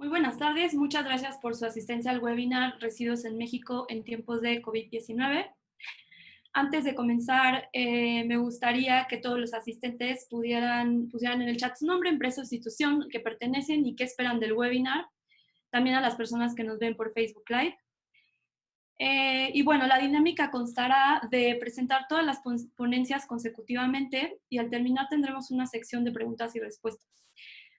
Muy buenas tardes, muchas gracias por su asistencia al webinar Residuos en México en tiempos de COVID-19. Antes de comenzar, me gustaría que todos los asistentes pusieran en el chat su nombre, empresa o institución que pertenecen y qué esperan del webinar. También a las personas que nos ven por Facebook Live. Y bueno, la dinámica constará de presentar todas las ponencias consecutivamente y al terminar tendremos una sección de preguntas y respuestas.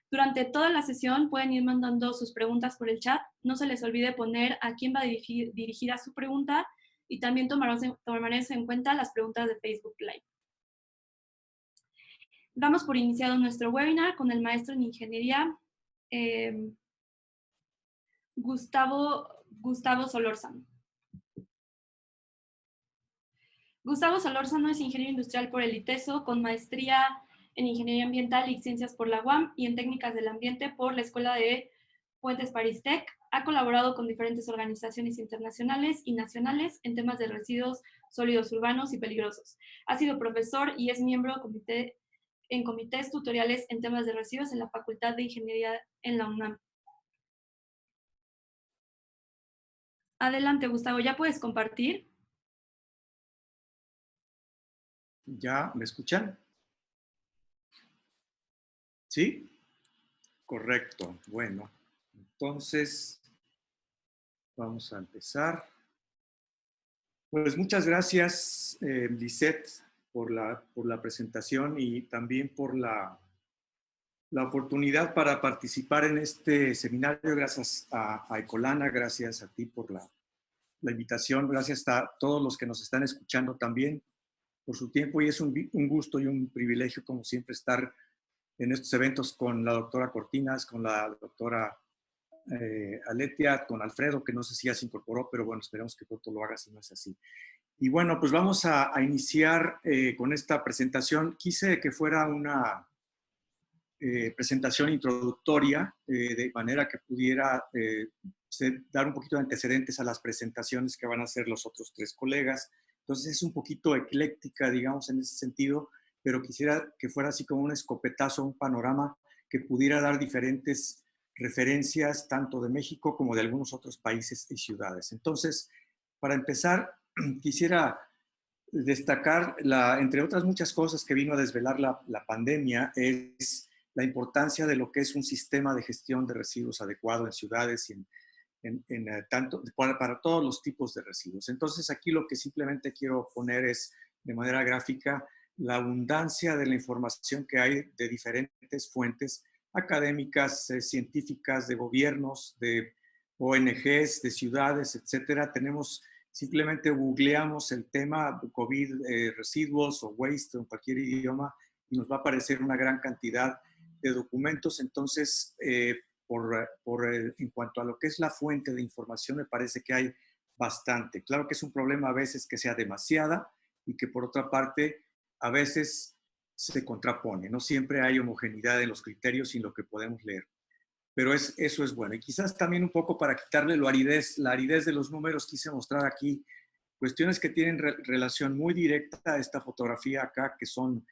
Durante toda la sesión pueden ir mandando sus preguntas por el chat. No se les olvide poner a quién va dirigida su pregunta y también tomaremos en cuenta las preguntas de Facebook Live. Damos por iniciado nuestro webinar con el maestro en ingeniería, Gustavo Solórzano. Gustavo Solórzano es ingeniero industrial por el ITESO, con maestría en Ingeniería Ambiental y Ciencias por la UAM y en Técnicas del Ambiente por la Escuela de Fuentes Paris Tech. Ha colaborado con diferentes organizaciones internacionales y nacionales en temas de residuos sólidos urbanos y peligrosos. Ha sido profesor y es miembro en comités tutoriales en temas de residuos en la Facultad de Ingeniería en la UNAM. Adelante, Gustavo, ¿ya puedes compartir? ¿Ya me escuchan? ¿Sí? Correcto. Bueno, entonces vamos a empezar. Pues muchas gracias, Lisette, por la presentación y también por la oportunidad para participar en este seminario. Gracias a Ecolana, gracias a ti por la invitación, gracias a todos los que nos están escuchando también por su tiempo, y es un gusto y un privilegio, como siempre, estar en estos eventos con la doctora Cortinas, con la doctora Aletia, con Alfredo, que no sé si ya se incorporó, pero bueno, esperemos que pronto lo haga si no es así. Y bueno, pues vamos a iniciar con esta presentación. Quise que fuera una presentación introductoria, de manera que pudiera dar un poquito de antecedentes a las presentaciones que van a hacer los otros tres colegas. Entonces es un poquito ecléctica, digamos, en ese sentido, pero quisiera que fuera así como un escopetazo, un panorama que pudiera dar diferentes referencias tanto de México como de algunos otros países y ciudades. Entonces, para empezar, quisiera destacar, entre otras muchas cosas que vino a desvelar la pandemia, es la importancia de lo que es un sistema de gestión de residuos adecuado en ciudades y tanto para todos los tipos de residuos. Entonces, aquí lo que simplemente quiero poner es, de manera gráfica, la abundancia de la información que hay de diferentes fuentes académicas, científicas, de gobiernos, de ONGs, de ciudades, etcétera. Simplemente googleamos el tema COVID, residuos o waste en cualquier idioma y nos va a aparecer una gran cantidad de documentos. Entonces, en cuanto a lo que es la fuente de información, me parece que hay bastante. Claro que es un problema a veces que sea demasiada y que por otra parte a veces se contrapone. No siempre hay homogeneidad en los criterios y en lo que podemos leer. Pero eso es bueno. Y quizás también un poco para quitarle la aridez de los números, quise mostrar aquí cuestiones que tienen relación muy directa a esta fotografía acá, que son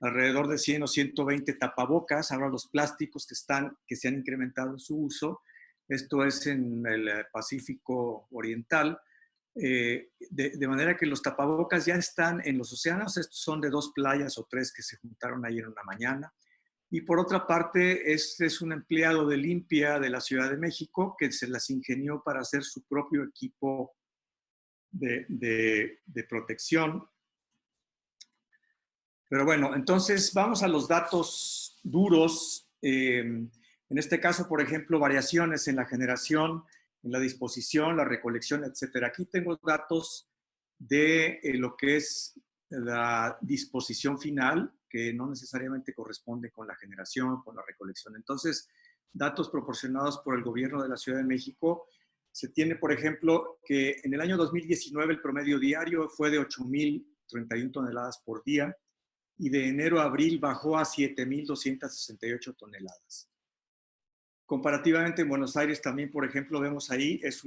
alrededor de 100 o 120 tapabocas. Ahora los plásticos que se han incrementado en su uso. Esto es en el Pacífico Oriental. De manera que los tapabocas ya están en los océanos. Estos son de 2 playas o 3 que se juntaron ayer en una mañana. Y por otra parte, este es un empleado de limpia de la Ciudad de México que se las ingenió para hacer su propio equipo de protección. Pero bueno, entonces vamos a los datos duros. En este caso, por ejemplo, variaciones en la generación, en la disposición, la recolección, etcétera. Aquí tengo datos de lo que es la disposición final, que no necesariamente corresponde con la generación, con la recolección. Entonces, datos proporcionados por el gobierno de la Ciudad de México. Se tiene, por ejemplo, que en el año 2019 el promedio diario fue de 8.031 toneladas por día y de enero a abril bajó a 7.268 toneladas. Comparativamente en Buenos Aires también, por ejemplo, vemos ahí, es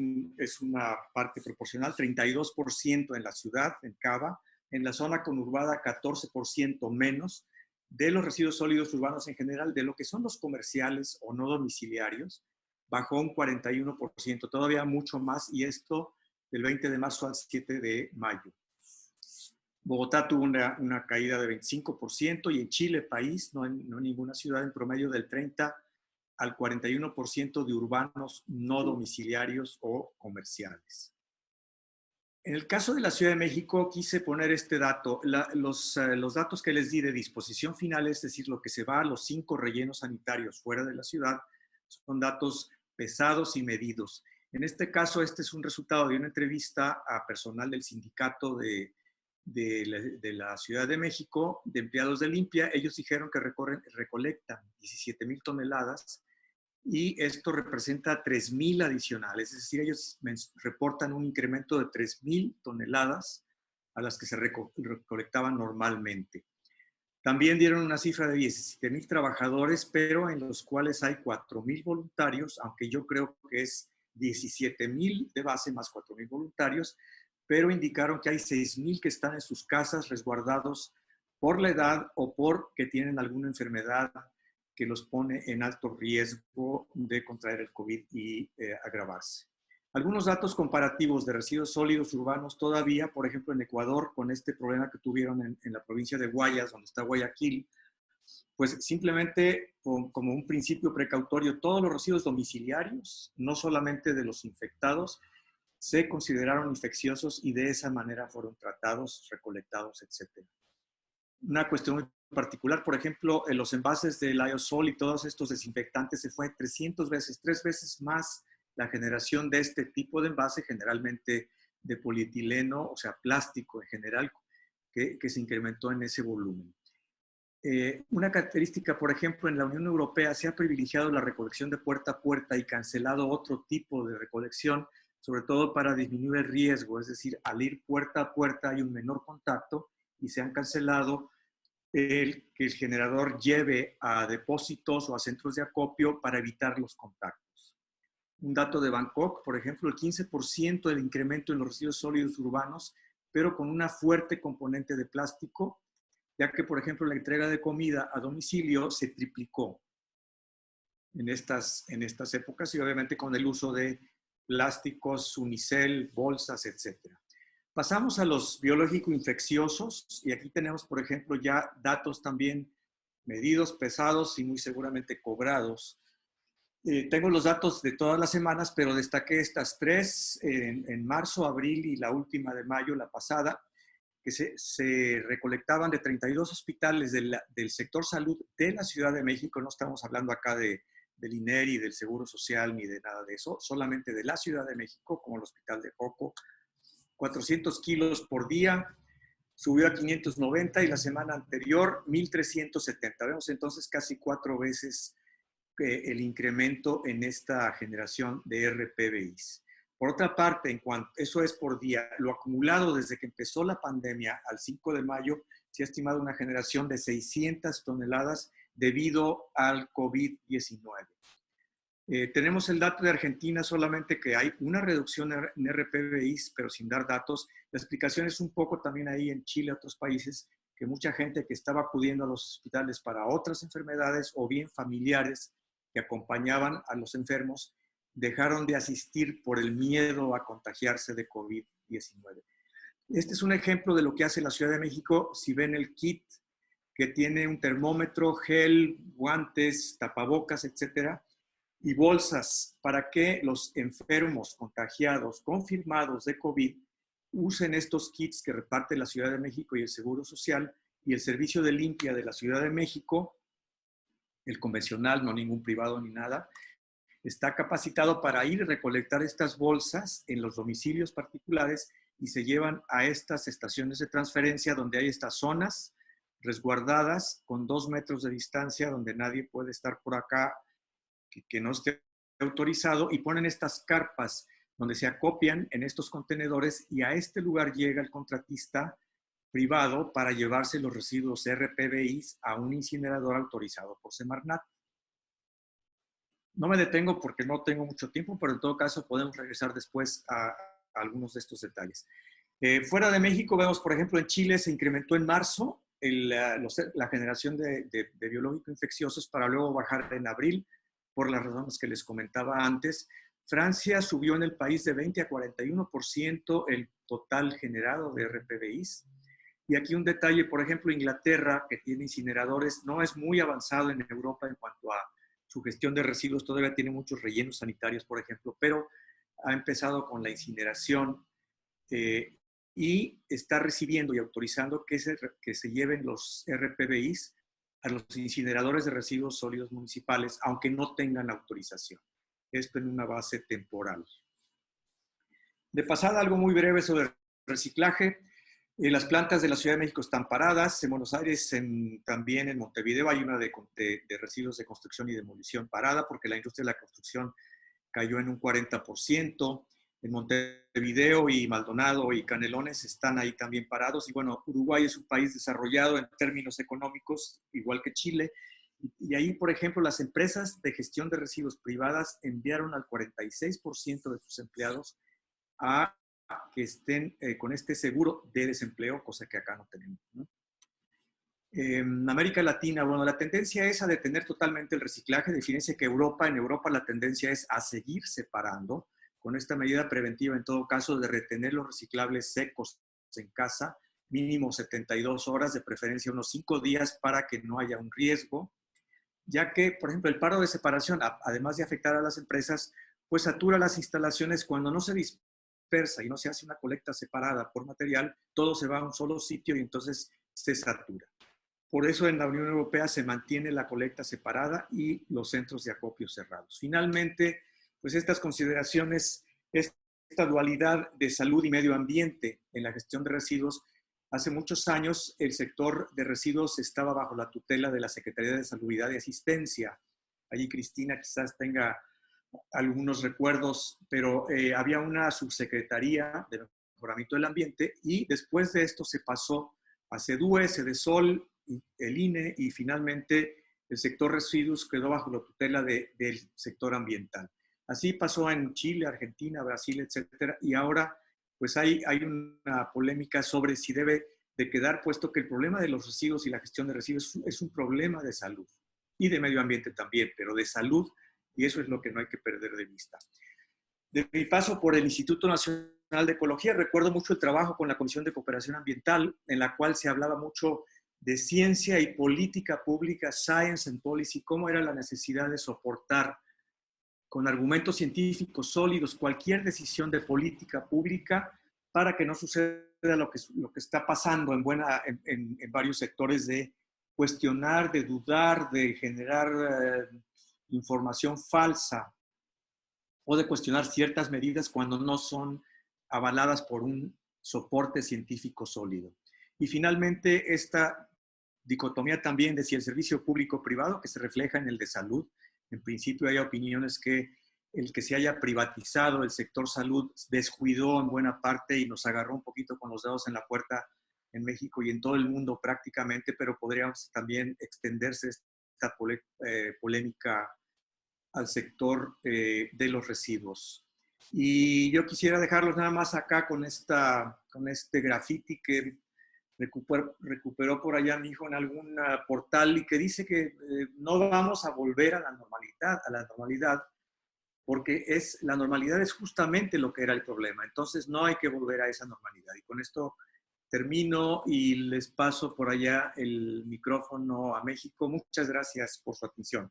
una parte proporcional, 32% en la ciudad, en Cava, en la zona conurbada 14% menos de los residuos sólidos urbanos en general, de lo que son los comerciales o no domiciliarios, bajó un 41%, todavía mucho más, y esto del 20 de marzo al 7 de mayo. Bogotá tuvo una caída de 25% y en Chile, país, no en ninguna ciudad, en promedio del 30 al 41% de urbanos no domiciliarios o comerciales. En el caso de la Ciudad de México, quise poner este dato. Los datos que les di de disposición final, es decir, lo que se va a los 5 rellenos sanitarios fuera de la ciudad, son datos pesados y medidos. En este caso, este es un resultado de una entrevista a personal del sindicato de la Ciudad de México, de empleados de Limpia. Ellos dijeron que recolectan 17,000 toneladas y esto representa 3,000 adicionales. Es decir, ellos reportan un incremento de 3,000 toneladas a las que se recolectaban normalmente. También dieron una cifra de 17,000 trabajadores, pero en los cuales hay 4,000 voluntarios, aunque yo creo que es 17,000 de base más 4,000 voluntarios, pero indicaron que hay 6,000 que están en sus casas resguardados por la edad o porque tienen alguna enfermedad que los pone en alto riesgo de contraer el COVID y agravarse. Algunos datos comparativos de residuos sólidos urbanos todavía, por ejemplo, en Ecuador, con este problema que tuvieron en la provincia de Guayas, donde está Guayaquil, pues simplemente como un principio precautorio, todos los residuos domiciliarios, no solamente de los infectados, se consideraron infecciosos y de esa manera fueron tratados, recolectados, etc. Una cuestión muy particular, por ejemplo, en los envases del aerosol y todos estos desinfectantes se fue 300 veces, 3 veces más la generación de este tipo de envase, generalmente de polietileno, o sea, plástico en general, que se incrementó en ese volumen. Una característica, por ejemplo, en la Unión Europea se ha privilegiado la recolección de puerta a puerta y cancelado otro tipo de recolección, sobre todo para disminuir el riesgo, es decir, al ir puerta a puerta hay un menor contacto y se han cancelado que el generador lleve a depósitos o a centros de acopio para evitar los contactos. Un dato de Bangkok, por ejemplo, el 15% del incremento en los residuos sólidos urbanos, pero con una fuerte componente de plástico, ya que, por ejemplo, la entrega de comida a domicilio se triplicó en estas épocas y obviamente con el uso de plásticos, unicel, bolsas, etc. Pasamos a los biológico-infecciosos y aquí tenemos, por ejemplo, ya datos también medidos, pesados y muy seguramente cobrados. Tengo los datos de todas las semanas, pero destaqué estas 3 en marzo, abril y la última de mayo, la pasada, que se recolectaban de 32 hospitales del sector salud de la Ciudad de México. No estamos hablando acá del INERI, del Seguro Social, ni de nada de eso, solamente de la Ciudad de México, como el Hospital de Joco. 400 kilos por día, subió a 590 y la semana anterior 1,370. Vemos entonces casi 4 veces el incremento en esta generación de RPBIs. Por otra parte, eso es por día, lo acumulado desde que empezó la pandemia al 5 de mayo, se ha estimado una generación de 600 toneladas debido al COVID-19. Tenemos el dato de Argentina solamente que hay una reducción en RPBIs, pero sin dar datos. La explicación es un poco también ahí en Chile, otros países, que mucha gente que estaba acudiendo a los hospitales para otras enfermedades o bien familiares que acompañaban a los enfermos, dejaron de asistir por el miedo a contagiarse de COVID-19. Este es un ejemplo de lo que hace la Ciudad de México. Si ven el kit que tiene un termómetro, gel, guantes, tapabocas, etcétera, y bolsas para que los enfermos contagiados, confirmados de COVID, usen estos kits que reparte la Ciudad de México y el Seguro Social y el Servicio de Limpia de la Ciudad de México, el convencional, no ningún privado ni nada, está capacitado para ir y recolectar estas bolsas en los domicilios particulares y se llevan a estas estaciones de transferencia donde hay estas zonas resguardadas con 2 metros de distancia donde nadie puede estar por acá que no esté autorizado y ponen estas carpas donde se acopian en estos contenedores y a este lugar llega el contratista privado para llevarse los residuos RPBIs a un incinerador autorizado por Semarnat. No me detengo porque no tengo mucho tiempo, pero en todo caso podemos regresar después a algunos de estos detalles. Fuera de México vemos, por ejemplo, en Chile se incrementó en marzo la generación de biológicos infecciosos para luego bajar en abril por las razones que les comentaba antes. Francia subió en el país de 20 a 41% el total generado de RPBIs. Y aquí un detalle, por ejemplo, Inglaterra, que tiene incineradores, no es muy avanzado en Europa en cuanto a su gestión de residuos, todavía tiene muchos rellenos sanitarios, por ejemplo, pero ha empezado con la incineración y está recibiendo y autorizando que se lleven los RPBIs a los incineradores de residuos sólidos municipales, aunque no tengan autorización. Esto en una base temporal. De pasada, algo muy breve sobre reciclaje. Las plantas de la Ciudad de México están paradas. En Buenos Aires, también en Montevideo, hay una de residuos de construcción y demolición parada porque la industria de la construcción cayó en un 40%. En Montevideo y Maldonado y Canelones están ahí también parados. Y bueno, Uruguay es un país desarrollado en términos económicos, igual que Chile. Y ahí, por ejemplo, las empresas de gestión de residuos privadas enviaron al 46% de sus empleados a que estén con este seguro de desempleo, cosa que acá no tenemos, ¿no? En América Latina, bueno, la tendencia es a detener totalmente el reciclaje. Fíjense que en Europa la tendencia es a seguir separando con esta medida preventiva, en todo caso, de retener los reciclables secos en casa, mínimo 72 horas, de preferencia unos 5 días para que no haya un riesgo, ya que, por ejemplo, el paro de separación, además de afectar a las empresas, pues satura las instalaciones cuando no se dispersa y no se hace una colecta separada por material, todo se va a un solo sitio y entonces se satura. Por eso en la Unión Europea se mantiene la colecta separada y los centros de acopio cerrados. Finalmente, pues estas consideraciones, esta dualidad de salud y medio ambiente en la gestión de residuos, hace muchos años el sector de residuos estaba bajo la tutela de la Secretaría de Salubridad y Asistencia. Allí Cristina quizás tenga algunos recuerdos, pero había una subsecretaría de mejoramiento del ambiente y después de esto se pasó a CEDUE, CEDESOL, el INE y finalmente el sector residuos quedó bajo la tutela del sector ambiental. Así pasó en Chile, Argentina, Brasil, etcétera, y ahora pues hay una polémica sobre si debe de quedar, puesto que el problema de los residuos y la gestión de residuos es un problema de salud y de medio ambiente también, pero de salud, y eso es lo que no hay que perder de vista. De mi paso por el Instituto Nacional de Ecología, recuerdo mucho el trabajo con la Comisión de Cooperación Ambiental, en la cual se hablaba mucho de ciencia y política pública, science and policy, cómo era la necesidad de soportar con argumentos científicos sólidos cualquier decisión de política pública para que no suceda lo que está pasando en varios sectores de cuestionar, de dudar, de generar información falsa o de cuestionar ciertas medidas cuando no son avaladas por un soporte científico sólido. Y finalmente, esta dicotomía también de si el servicio público-privado, que se refleja en el de salud. En principio hay opiniones que el que se haya privatizado el sector salud descuidó en buena parte y nos agarró un poquito con los dedos en la puerta en México y en todo el mundo prácticamente, pero podríamos también extenderse esta polémica al sector de los residuos. Y yo quisiera dejarlos nada más acá con este graffiti que recuperó por allá mi hijo en algún portal y que dice que no vamos a volver a la normalidad, porque la normalidad es justamente lo que era el problema. Entonces no hay que volver a esa normalidad. Y con esto termino y les paso por allá el micrófono a México. Muchas gracias por su atención.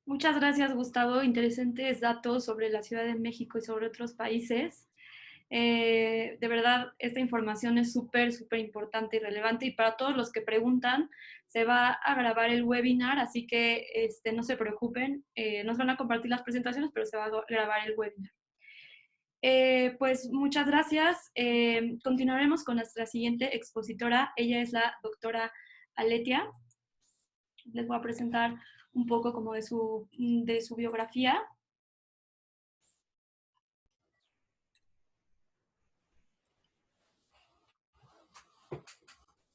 Muchas gracias, Gustavo. Interesantes datos sobre la Ciudad de México y sobre otros países. De verdad, esta información es súper importante y relevante, y para todos los que preguntan, se va a grabar el webinar, así que no se preocupen, nos van a compartir las presentaciones, pero se va a grabar el webinar. Pues muchas gracias. Continuaremos con nuestra siguiente expositora. Ella es la doctora Aletia. Les voy a presentar un poco como de su biografía.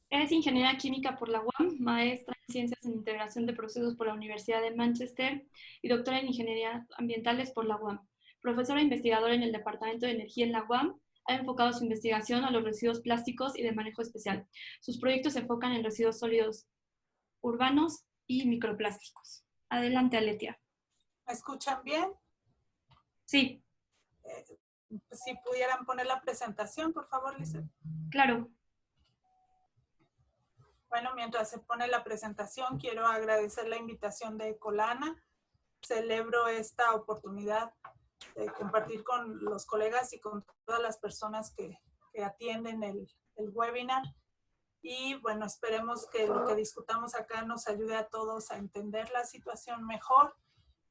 Es ingeniera química por la UAM, maestra en Ciencias en Integración de Procesos por la Universidad de Manchester y doctora en Ingeniería Ambientales por la UAM. Profesora e investigadora en el Departamento de Energía en la UAM, ha enfocado su investigación a los residuos plásticos y de manejo especial. Sus proyectos se enfocan en residuos sólidos urbanos y microplásticos. Adelante, Aletia. ¿Me escuchan bien? Sí. Si pudieran poner la presentación, por favor, Lizeth. Claro. Bueno, mientras se pone la presentación, quiero agradecer la invitación de Ecolana. Celebro esta oportunidad de compartir con los colegas y con todas las personas que atienden el webinar. Y bueno, esperemos que lo que discutamos acá nos ayude a todos a entender la situación mejor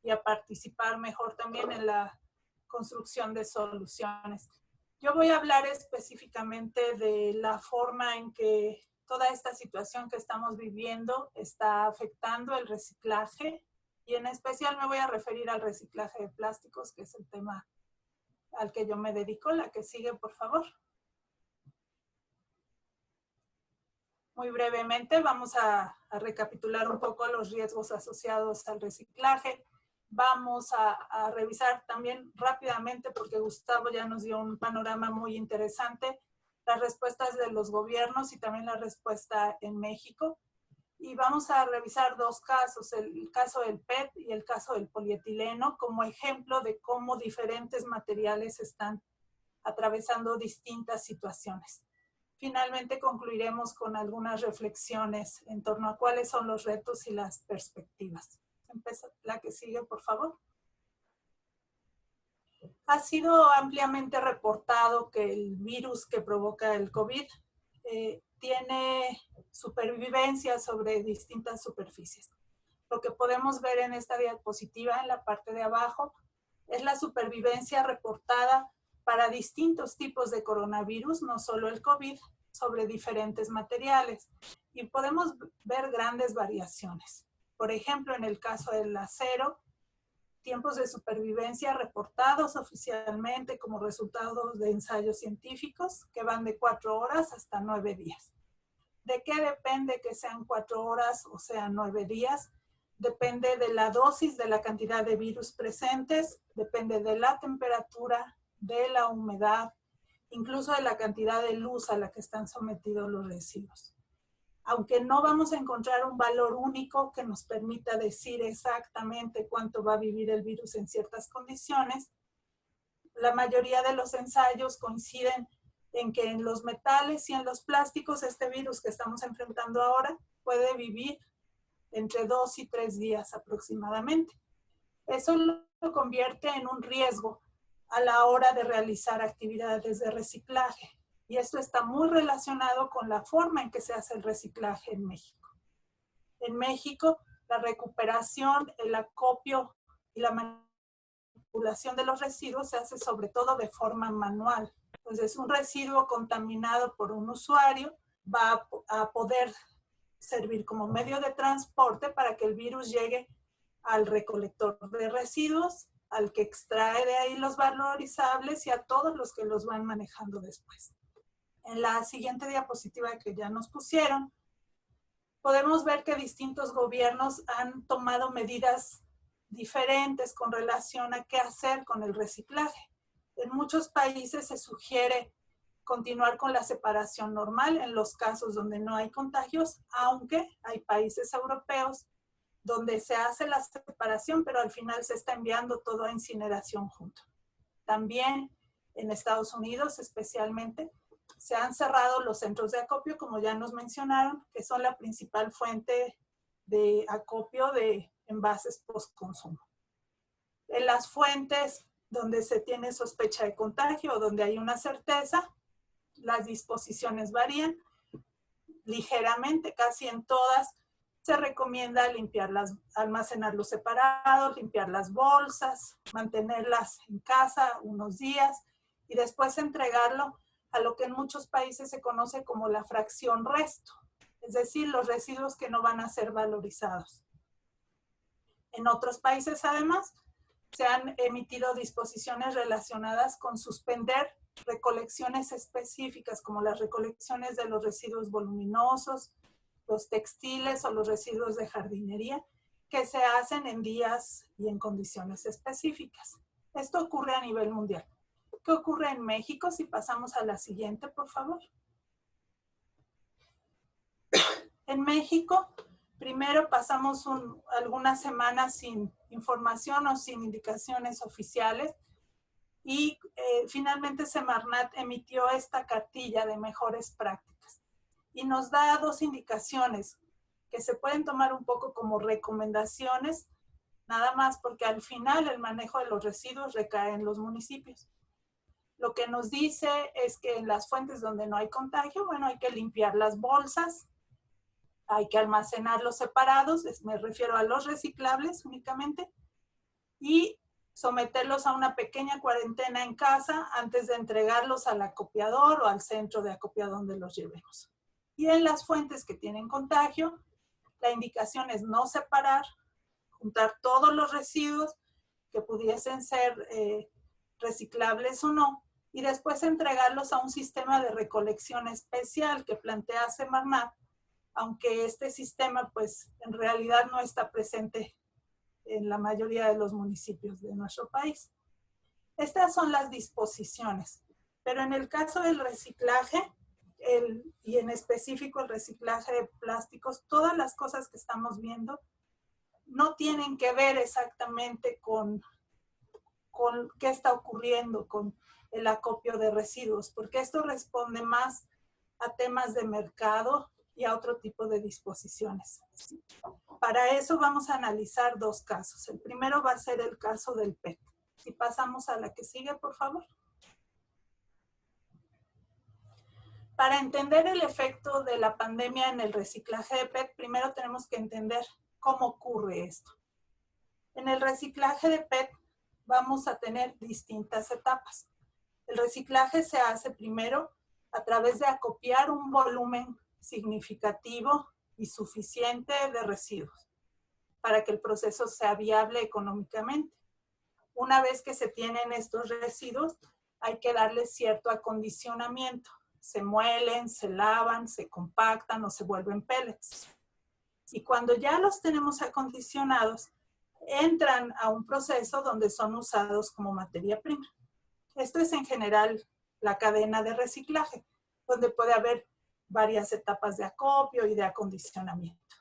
y a participar mejor también en la construcción de soluciones. Yo voy a hablar específicamente de la forma en que toda esta situación que estamos viviendo está afectando el reciclaje, y en especial me voy a referir al reciclaje de plásticos, que es el tema al que yo me dedico. La que sigue, por favor. Muy brevemente vamos a recapitular un poco los riesgos asociados al reciclaje. Vamos a revisar también rápidamente, porque Gustavo ya nos dio un panorama muy interesante, las respuestas de los gobiernos y también la respuesta en México. Y vamos a revisar dos casos, el caso del PET y el caso del polietileno, como ejemplo de cómo diferentes materiales están atravesando distintas situaciones. Finalmente concluiremos con algunas reflexiones en torno a cuáles son los retos y las perspectivas. Empieza la que sigue, por favor. Ha sido ampliamente reportado que el virus que provoca el COVID tiene supervivencia sobre distintas superficies. Lo que podemos ver en esta diapositiva, en la parte de abajo, es la supervivencia reportada para distintos tipos de coronavirus, no solo el COVID, sobre diferentes materiales. Y podemos ver grandes variaciones. Por ejemplo, en el caso del acero, tiempos de supervivencia reportados oficialmente como resultados de ensayos científicos que van de 4 horas hasta 9 días. ¿De qué depende que sean 4 horas o sean 9 días? Depende de la dosis, de la cantidad de virus presentes, depende de la temperatura, de la humedad, incluso de la cantidad de luz a la que están sometidos los residuos. Aunque no vamos a encontrar un valor único que nos permita decir exactamente cuánto va a vivir el virus en ciertas condiciones, la mayoría de los ensayos coinciden en que en los metales y en los plásticos este virus que estamos enfrentando ahora puede vivir entre 2 y 3 días aproximadamente. Eso lo convierte en un riesgo a la hora de realizar actividades de reciclaje. Y esto está muy relacionado con la forma en que se hace el reciclaje en México. En México, la recuperación, el acopio y la manipulación de los residuos se hace sobre todo de forma manual. Entonces, un residuo contaminado por un usuario va a poder servir como medio de transporte para que el virus llegue al recolector de residuos, al que extrae de ahí los valorizables y a todos los que los van manejando después. En la siguiente diapositiva que ya nos pusieron, podemos ver que distintos gobiernos han tomado medidas diferentes con relación a qué hacer con el reciclaje. En muchos países se sugiere continuar con la separación normal en los casos donde no hay contagios, aunque hay países europeos donde se hace la separación, pero al final se está enviando todo a incineración junto. También en Estados Unidos especialmente, se han cerrado los centros de acopio, como ya nos mencionaron, que son la principal fuente de acopio de envases post-consumo. En las fuentes donde se tiene sospecha de contagio o donde hay una certeza, las disposiciones varían ligeramente, casi en todas se recomienda almacenarlos separados, limpiar las bolsas, mantenerlas en casa unos días y después entregarlo a lo que en muchos países se conoce como la fracción resto, es decir, los residuos que no van a ser valorizados. En otros países, además, se han emitido disposiciones relacionadas con suspender recolecciones específicas, como las recolecciones de los residuos voluminosos, los textiles o los residuos de jardinería, que se hacen en días y en condiciones específicas. Esto ocurre a nivel mundial. ¿Qué ocurre en México? Si pasamos a la siguiente, por favor. En México, Primero pasamos algunas semanas sin información o sin indicaciones oficiales y finalmente Semarnat emitió esta cartilla de mejores prácticas y nos da dos indicaciones que se pueden tomar un poco como recomendaciones, nada más porque al final el manejo de los residuos recae en los municipios. Lo que nos dice es que en las fuentes donde no hay contagio, bueno, hay que limpiar las bolsas, hay que almacenarlos separados, me refiero a los reciclables únicamente, y someterlos a una pequeña cuarentena en casa antes de entregarlos al acopiador o al centro de acopio donde los llevemos. Y en las fuentes que tienen contagio, la indicación es no separar, juntar todos los residuos que pudiesen ser reciclables o no, y después entregarlos a un sistema de recolección especial que plantea Semarnat, aunque este sistema pues en realidad no está presente en la mayoría de los municipios de nuestro país. Estas son las disposiciones, pero en el caso del reciclaje, y en específico el reciclaje de plásticos, todas las cosas que estamos viendo no tienen que ver exactamente con qué está ocurriendo con el acopio de residuos, porque esto responde más a temas de mercado y a otro tipo de disposiciones. Para eso vamos a analizar dos casos. El primero va a ser el caso del PET. Si pasamos a la que sigue, por favor. Para entender el efecto de la pandemia en el reciclaje de PET, primero tenemos que entender cómo ocurre esto. En el reciclaje de PET vamos a tener distintas etapas. El reciclaje se hace primero a través de acopiar un volumen significativo y suficiente de residuos para que el proceso sea viable económicamente. Una vez que se tienen estos residuos, hay que darles cierto acondicionamiento. Se muelen, se lavan, se compactan o se vuelven pellets. Y cuando ya los tenemos acondicionados, entran a un proceso donde son usados como materia prima. Esto es en general la cadena de reciclaje, donde puede haber varias etapas de acopio y de acondicionamiento.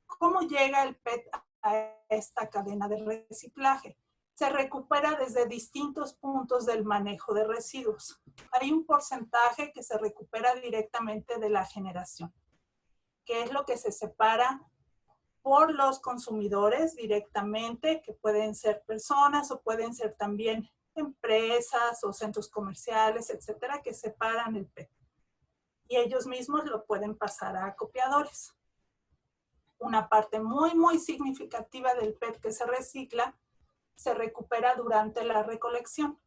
¿Cómo llega el PET a esta cadena de reciclaje? Se recupera desde distintos puntos del manejo de residuos. Hay un porcentaje que se recupera directamente de la generación, que es lo que se separa por los consumidores directamente, que pueden ser personas o pueden ser también empresas o centros comerciales, etcétera, que separan el PET. Y ellos mismos lo pueden pasar a acopiadores. Una parte muy, muy significativa del PET que se recicla se recupera durante la recolección.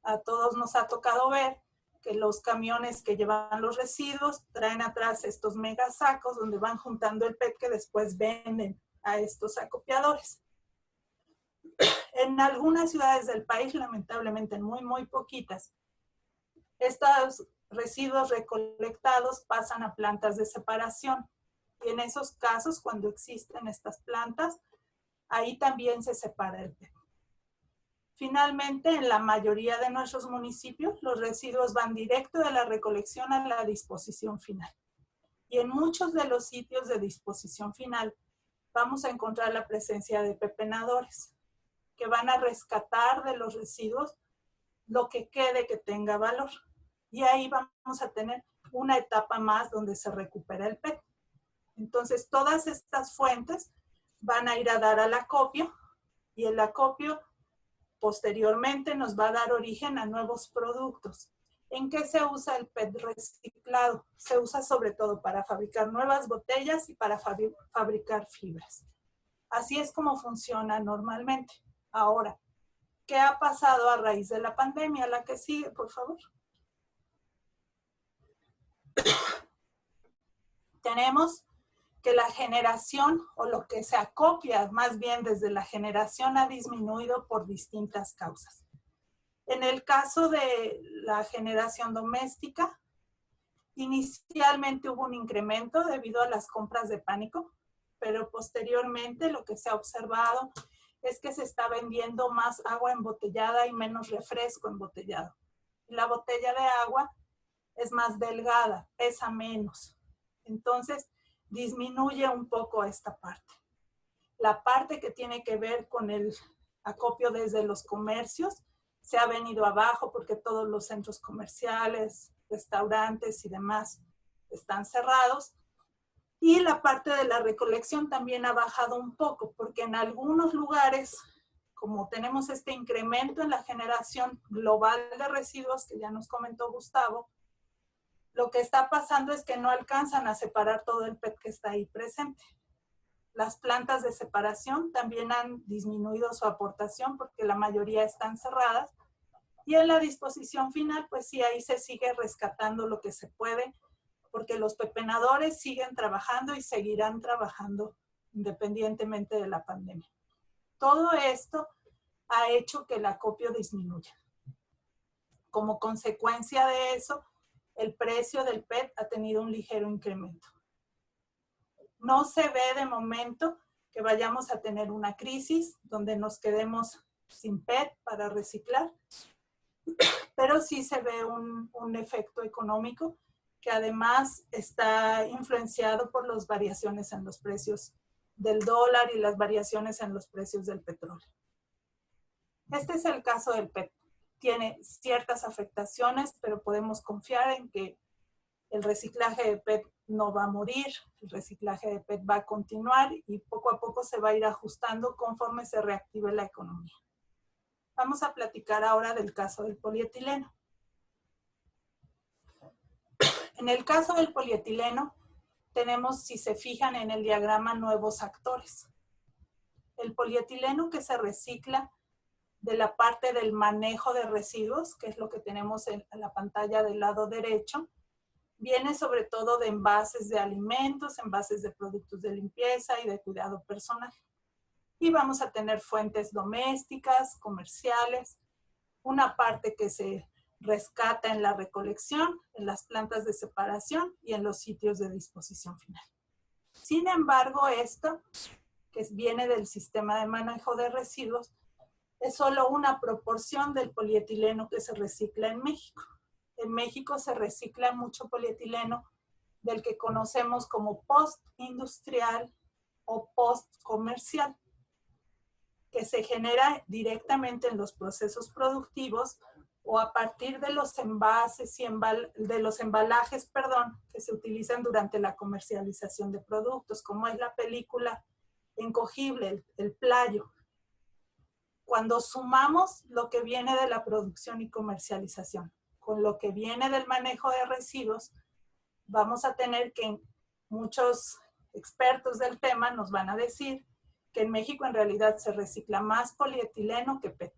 A todos nos ha tocado ver que los camiones que llevan los residuos traen atrás estos megasacos donde van juntando el PET que después venden a estos acopiadores. En algunas ciudades del país, lamentablemente en muy, muy poquitas, estos residuos recolectados pasan a plantas de separación. Y en esos casos, cuando existen estas plantas, ahí también se separa el PET. Finalmente, en la mayoría de nuestros municipios, los residuos van directo de la recolección a la disposición final. Y en muchos de los sitios de disposición final, vamos a encontrar la presencia de pepenadores, que van a rescatar de los residuos lo que quede que tenga valor. Y ahí vamos a tener una etapa más donde se recupera el PET. Entonces, todas estas fuentes van a ir a dar al acopio, y el acopio posteriormente nos va a dar origen a nuevos productos. ¿En qué se usa el PET reciclado? Se usa sobre todo para fabricar nuevas botellas y para fabricar fibras. Así es como funciona normalmente. Ahora, ¿qué ha pasado a raíz de la pandemia? La que sigue, por favor. Tenemos que la generación, o lo que se acopia más bien desde la generación, ha disminuido por distintas causas. En el caso de la generación doméstica, inicialmente hubo un incremento debido a las compras de pánico, pero posteriormente lo que se ha observado es que se está vendiendo más agua embotellada y menos refresco embotellado. La botella de agua es más delgada, pesa menos. Entonces, disminuye un poco esta parte. La parte que tiene que ver con el acopio desde los comercios se ha venido abajo porque todos los centros comerciales, restaurantes y demás están cerrados. Y la parte de la recolección también ha bajado un poco porque en algunos lugares, como tenemos este incremento en la generación global de residuos que ya nos comentó Gustavo, lo que está pasando es que no alcanzan a separar todo el PET que está ahí presente. Las plantas de separación también han disminuido su aportación porque la mayoría están cerradas. Y en la disposición final, pues sí, ahí se sigue rescatando lo que se puede, porque los pepenadores siguen trabajando y seguirán trabajando independientemente de la pandemia. Todo esto ha hecho que el acopio disminuya. Como consecuencia de eso, el precio del PET ha tenido un ligero incremento. No se ve de momento que vayamos a tener una crisis donde nos quedemos sin PET para reciclar, pero sí se ve un efecto económico que además está influenciado por las variaciones en los precios del dólar y las variaciones en los precios del petróleo. Este es el caso del PET. Tiene ciertas afectaciones, pero podemos confiar en que el reciclaje de PET no va a morir, el reciclaje de PET va a continuar y poco a poco se va a ir ajustando conforme se reactive la economía. Vamos a platicar ahora del caso del polietileno. En el caso del polietileno, tenemos, si se fijan en el diagrama, nuevos actores. El polietileno que se recicla de la parte del manejo de residuos, que es lo que tenemos en la pantalla del lado derecho, viene sobre todo de envases de alimentos, envases de productos de limpieza y de cuidado personal. Y vamos a tener fuentes domésticas, comerciales, una parte que se rescata en la recolección, en las plantas de separación y en los sitios de disposición final. Sin embargo, esto, que viene del sistema de manejo de residuos, es solo una proporción del polietileno que se recicla en México. En México se recicla mucho polietileno del que conocemos como postindustrial o postcomercial, que se genera directamente en los procesos productivos o a partir de los envases y de los embalajes, que se utilizan durante la comercialización de productos, como es la película encogible, el playo. Cuando sumamos lo que viene de la producción y comercialización con lo que viene del manejo de residuos, vamos a tener que muchos expertos del tema nos van a decir que en México en realidad se recicla más polietileno que PET,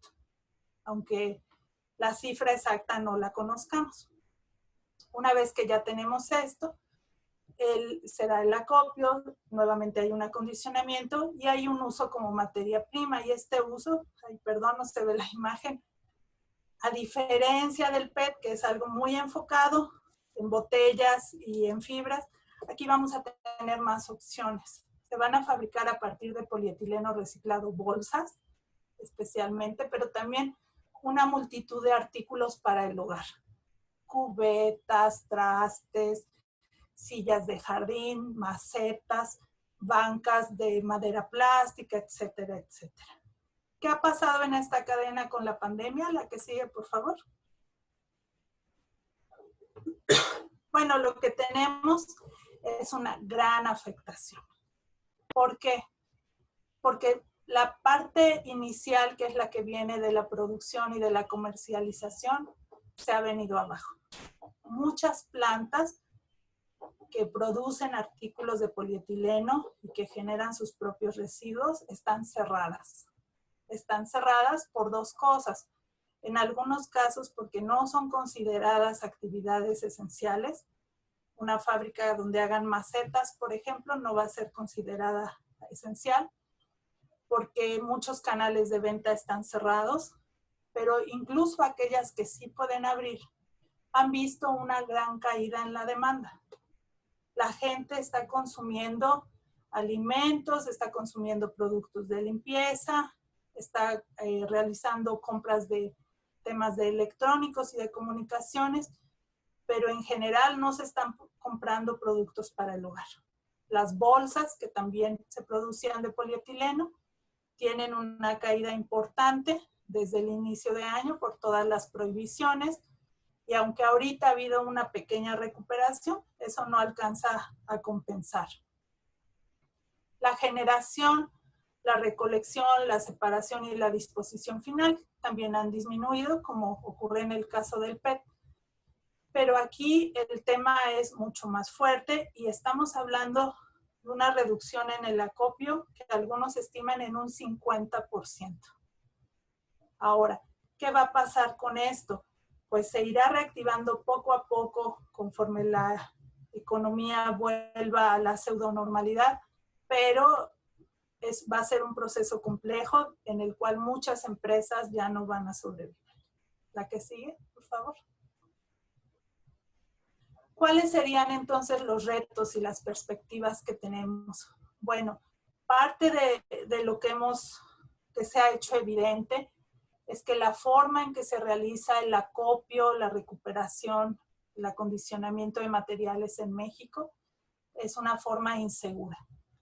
aunque la cifra exacta no la conozcamos. Una vez que ya tenemos esto, se da el acopio, nuevamente hay un acondicionamiento y hay un uso como materia prima. Y este uso, perdón, no se ve la imagen, a diferencia del PET, que es algo muy enfocado en botellas y en fibras, aquí vamos a tener más opciones. Se van a fabricar a partir de polietileno reciclado bolsas, especialmente, pero también una multitud de artículos para el hogar. Cubetas, trastes, sillas de jardín, macetas, bancas de madera plástica, etcétera, etcétera. ¿Qué ha pasado en esta cadena con la pandemia? La que sigue, por favor. Bueno, lo que tenemos es una gran afectación. ¿Por qué? Porque la parte inicial, que es la que viene de la producción y de la comercialización, se ha venido abajo. Muchas plantas que producen artículos de polietileno y que generan sus propios residuos están cerradas. Están cerradas por dos cosas. En algunos casos porque no son consideradas actividades esenciales. Una fábrica donde hagan macetas, por ejemplo, no va a ser considerada esencial porque muchos canales de venta están cerrados, pero incluso aquellas que sí pueden abrir han visto una gran caída en la demanda. La gente está consumiendo alimentos, está consumiendo productos de limpieza, está realizando compras de temas de electrónicos y de comunicaciones, pero en general no se están comprando productos para el hogar. Las bolsas, que también se producían de polietileno, tienen una caída importante desde el inicio de año por todas las prohibiciones, y aunque ahorita ha habido una pequeña recuperación, eso no alcanza a compensar. La generación, la recolección, la separación y la disposición final también han disminuido, como ocurre en el caso del PET. Pero aquí el tema es mucho más fuerte y estamos hablando de una reducción en el acopio que algunos estiman en un 50%. Ahora, ¿qué va a pasar con esto? Pues se irá reactivando poco a poco conforme la economía vuelva a la pseudonormalidad, pero va a ser un proceso complejo en el cual muchas empresas ya no van a sobrevivir. La que sigue, por favor. ¿Cuáles serían entonces los retos y las perspectivas que tenemos? Bueno, parte de lo que se ha hecho evidente es que la forma en que se realiza el acopio, la recuperación, el acondicionamiento de materiales en México es una forma insegura.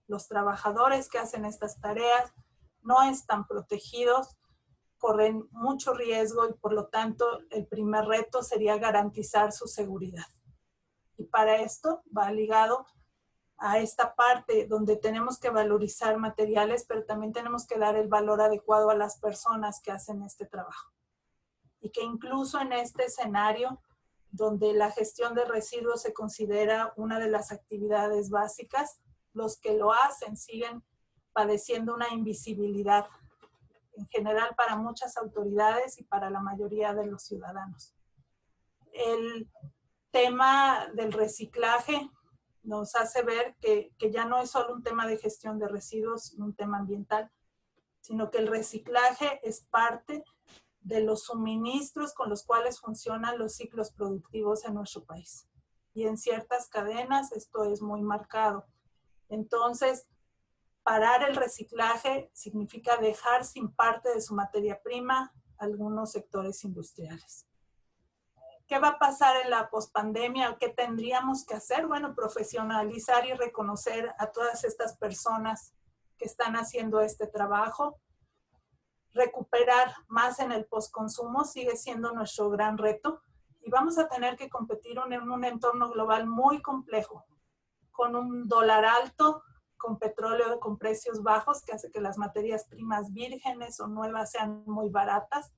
Los trabajadores que hacen estas tareas no están protegidos, corren mucho riesgo y por lo tanto el primer reto sería garantizar su seguridad. Y para esto va ligado a esta parte donde tenemos que valorizar materiales, pero también tenemos que dar el valor adecuado a las personas que hacen este trabajo. Y que incluso en este escenario, donde la gestión de residuos se considera una de las actividades básicas, los que lo hacen siguen padeciendo una invisibilidad, en general para muchas autoridades y para la mayoría de los ciudadanos. El tema del reciclaje nos hace ver que ya no es solo un tema de gestión de residuos, un tema ambiental, sino que el reciclaje es parte de los suministros con los cuales funcionan los ciclos productivos en nuestro país. Y en ciertas cadenas esto es muy marcado. Entonces, parar el reciclaje significa dejar sin parte de su materia prima algunos sectores industriales. ¿Qué va a pasar en la pospandemia? ¿Qué tendríamos que hacer? Bueno, profesionalizar y reconocer a todas estas personas que están haciendo este trabajo. Recuperar más en el postconsumo sigue siendo nuestro gran reto y vamos a tener que competir en un entorno global muy complejo, con un dólar alto, con petróleo con precios bajos que hace que las materias primas vírgenes o nuevas sean muy baratas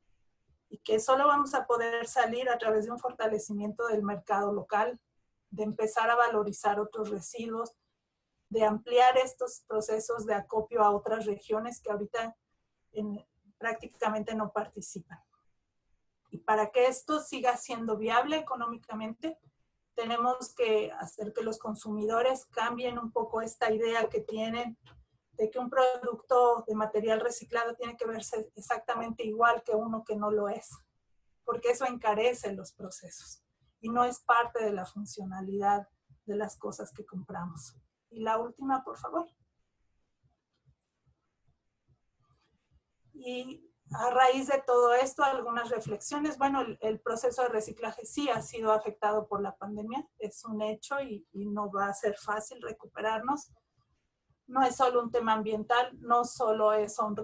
y que solo vamos a poder salir a través de un fortalecimiento del mercado local, de empezar a valorizar otros residuos, de ampliar estos procesos de acopio a otras regiones que ahorita prácticamente no participan. Y para que esto siga siendo viable económicamente, tenemos que hacer que los consumidores cambien un poco esta idea que tienen de que un producto de material reciclado tiene que verse exactamente igual que uno que no lo es, porque eso encarece los procesos y no es parte de la funcionalidad de las cosas que compramos. Y la última, por favor. Y a raíz de todo esto, algunas reflexiones. Bueno, el proceso de reciclaje sí ha sido afectado por la pandemia, es un hecho y no va a ser fácil recuperarnos. No es solo un tema ambiental, no solo es un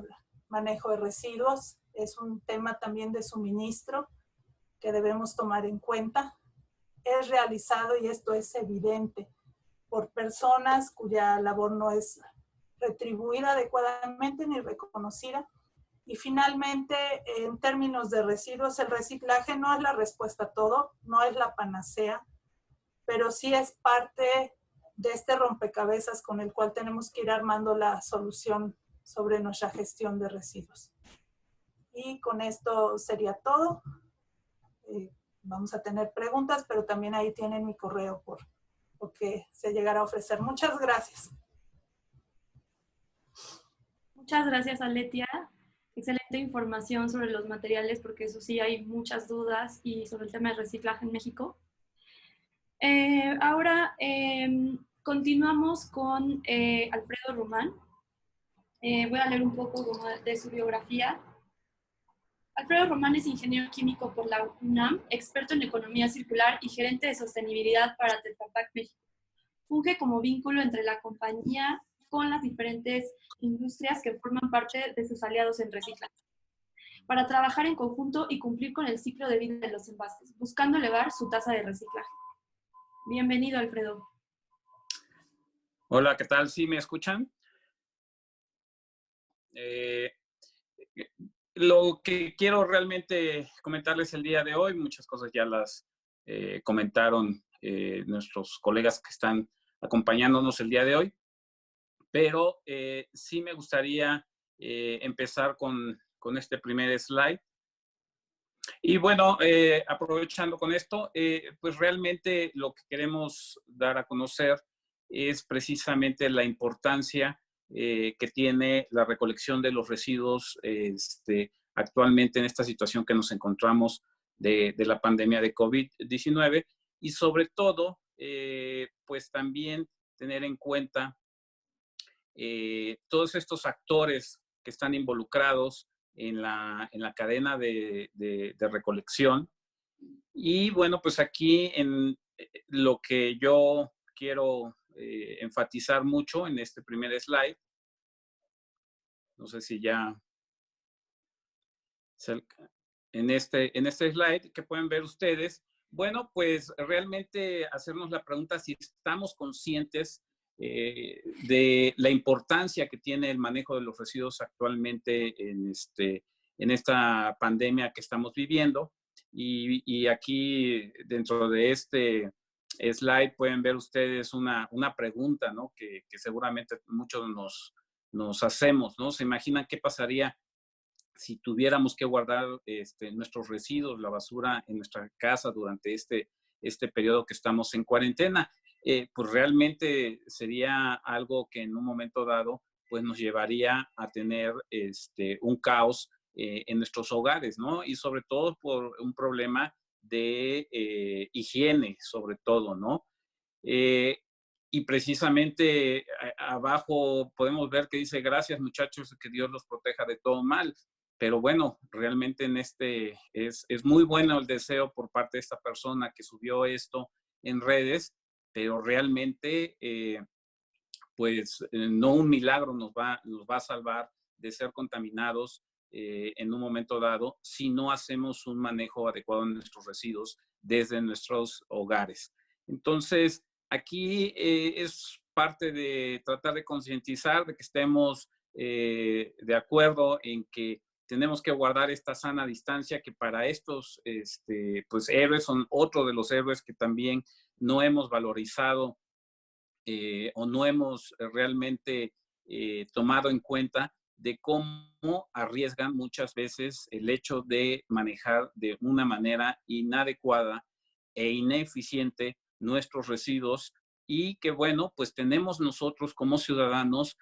manejo de residuos, es un tema también de suministro que debemos tomar en cuenta. Es realizado, y esto es evidente, por personas cuya labor no es retribuida adecuadamente ni reconocida. Y finalmente, en términos de residuos, el reciclaje no es la respuesta a todo, no es la panacea, pero sí es parte de este rompecabezas con el cual tenemos que ir armando la solución sobre nuestra gestión de residuos. Y con esto sería todo. Vamos a tener preguntas, pero también ahí tienen mi correo por lo que se llegará a ofrecer. Muchas gracias. Muchas gracias, Aletia. Excelente información sobre los materiales, porque eso sí hay muchas dudas y sobre el tema del reciclaje en México. Ahora continuamos con Alfredo Román. Voy a leer un poco de su biografía. Alfredo Román es ingeniero químico por la UNAM, experto en economía circular y gerente de sostenibilidad para Tetra Pak México. funge como vínculo entre la compañía con las diferentes industrias que forman parte de sus aliados en reciclaje, para trabajar en conjunto y cumplir con el ciclo de vida de los envases, buscando elevar su tasa de reciclaje. Bienvenido, Alfredo. Hola, ¿qué tal? ¿Sí me escuchan? Lo que quiero realmente comentarles el día de hoy, muchas cosas ya las comentaron nuestros colegas que están acompañándonos el día de hoy, pero sí me gustaría empezar con este primer slide. Y bueno, aprovechando con esto, pues realmente lo que queremos dar a conocer es precisamente la importancia que tiene la recolección de los residuos actualmente en esta situación que nos encontramos de la pandemia de COVID-19 y sobre todo, pues también tener en cuenta todos estos actores que están involucrados en la cadena de recolección. Y bueno, pues aquí en lo que yo quiero enfatizar mucho en este primer slide, no sé si ya en este slide que pueden ver ustedes, bueno, pues realmente hacernos la pregunta si estamos conscientes de la importancia que tiene el manejo de los residuos actualmente en esta pandemia que estamos viviendo. Y aquí dentro de este slide pueden ver ustedes una pregunta, ¿no? Que seguramente muchos nos hacemos, ¿no? ¿Se imaginan qué pasaría si tuviéramos que guardar nuestros residuos, la basura en nuestra casa durante este periodo que estamos en cuarentena? Pues realmente sería algo que en un momento dado pues nos llevaría a tener un caos en nuestros hogares, ¿no? Y sobre todo por un problema de higiene, sobre todo, ¿no? Y precisamente abajo podemos ver que dice: gracias, muchachos, que Dios los proteja de todo mal. Pero bueno, realmente es muy bueno el deseo por parte de esta persona que subió esto en redes, pero realmente no un milagro nos va a salvar de ser contaminados en un momento dado si no hacemos un manejo adecuado de nuestros residuos desde nuestros hogares. Entonces, aquí es parte de tratar de concientizar, de que estemos de acuerdo en que tenemos que guardar esta sana distancia, que para estos pues héroes son otro de los héroes que también no hemos valorizado o no hemos realmente tomado en cuenta de cómo arriesgan muchas veces el hecho de manejar de una manera inadecuada e ineficiente nuestros residuos, y que bueno, pues tenemos nosotros como ciudadanos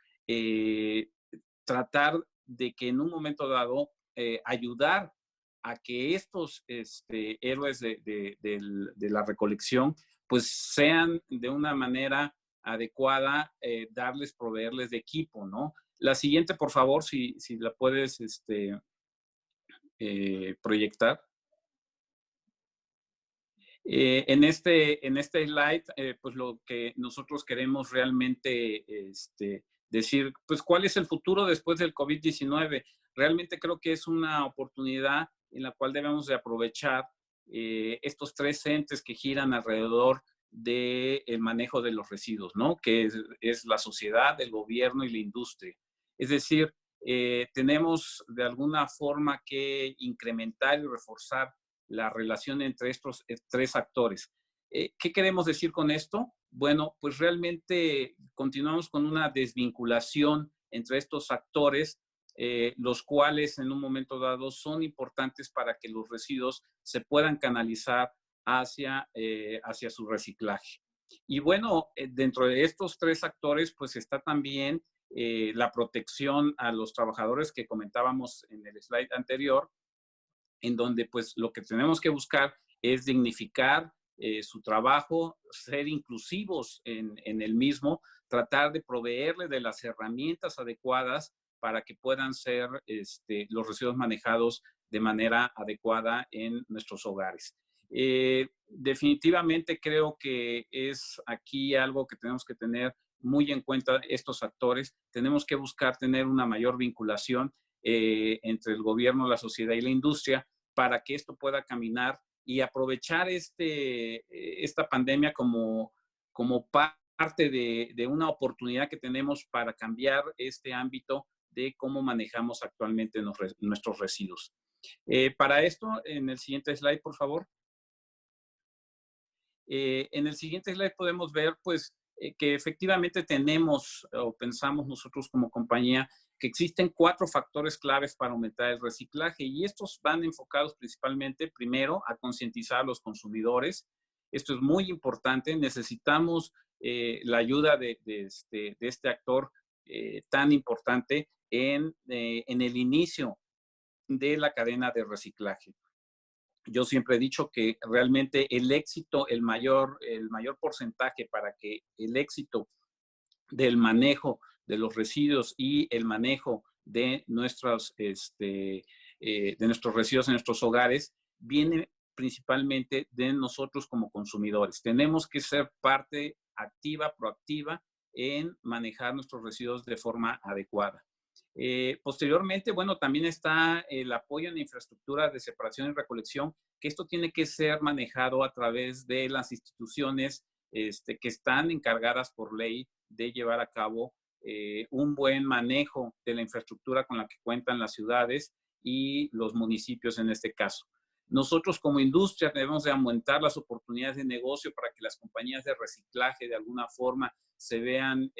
tratar de que en un momento dado ayudar a que estos héroes de la recolección pues sean de una manera adecuada, proveerles de equipo, ¿no? La siguiente, por favor, si la puedes proyectar. En este slide, pues lo que nosotros queremos realmente decir, pues cuál es el futuro después del COVID-19. Realmente creo que es una oportunidad en la cual debemos de aprovechar estos tres entes que giran alrededor del manejo de los residuos, ¿no? Que es la sociedad, el gobierno y la industria. Es decir, tenemos de alguna forma que incrementar y reforzar la relación entre estos tres actores. ¿Qué queremos decir con esto? Bueno, pues realmente continuamos con una desvinculación entre estos actores, los cuales en un momento dado son importantes para que los residuos se puedan canalizar hacia su reciclaje. Y bueno, dentro de estos tres actores, pues está también la protección a los trabajadores que comentábamos en el slide anterior, en donde pues lo que tenemos que buscar es dignificar su trabajo, ser inclusivos en el mismo, tratar de proveerle de las herramientas adecuadas para que puedan ser los residuos manejados de manera adecuada en nuestros hogares. Definitivamente creo que es aquí algo que tenemos que tener muy en cuenta estos actores. Tenemos que buscar tener una mayor vinculación entre el gobierno, la sociedad y la industria para que esto pueda caminar y aprovechar esta pandemia como parte de una oportunidad que tenemos para cambiar este ámbito de cómo manejamos actualmente nuestros residuos. Para esto, en el siguiente slide, por favor. En el siguiente slide podemos ver, pues, que efectivamente tenemos o pensamos nosotros como compañía que existen 4 factores claves para aumentar el reciclaje y estos van enfocados principalmente, primero, a concientizar a los consumidores. Esto es muy importante. Necesitamos la ayuda de este actor tan importante en el inicio de la cadena de reciclaje. Yo siempre he dicho que realmente el éxito, el mayor porcentaje para que el éxito del manejo de los residuos y el manejo de nuestros residuos en nuestros hogares viene principalmente de nosotros como consumidores. Tenemos que ser parte activa, proactiva en manejar nuestros residuos de forma adecuada. Posteriormente, bueno, también está el apoyo en la infraestructura de separación y recolección, que esto tiene que ser manejado a través de las instituciones que están encargadas por ley de llevar a cabo un buen manejo de la infraestructura con la que cuentan las ciudades y los municipios en este caso. Nosotros como industria debemos de aumentar las oportunidades de negocio para que las compañías de reciclaje de alguna forma se vean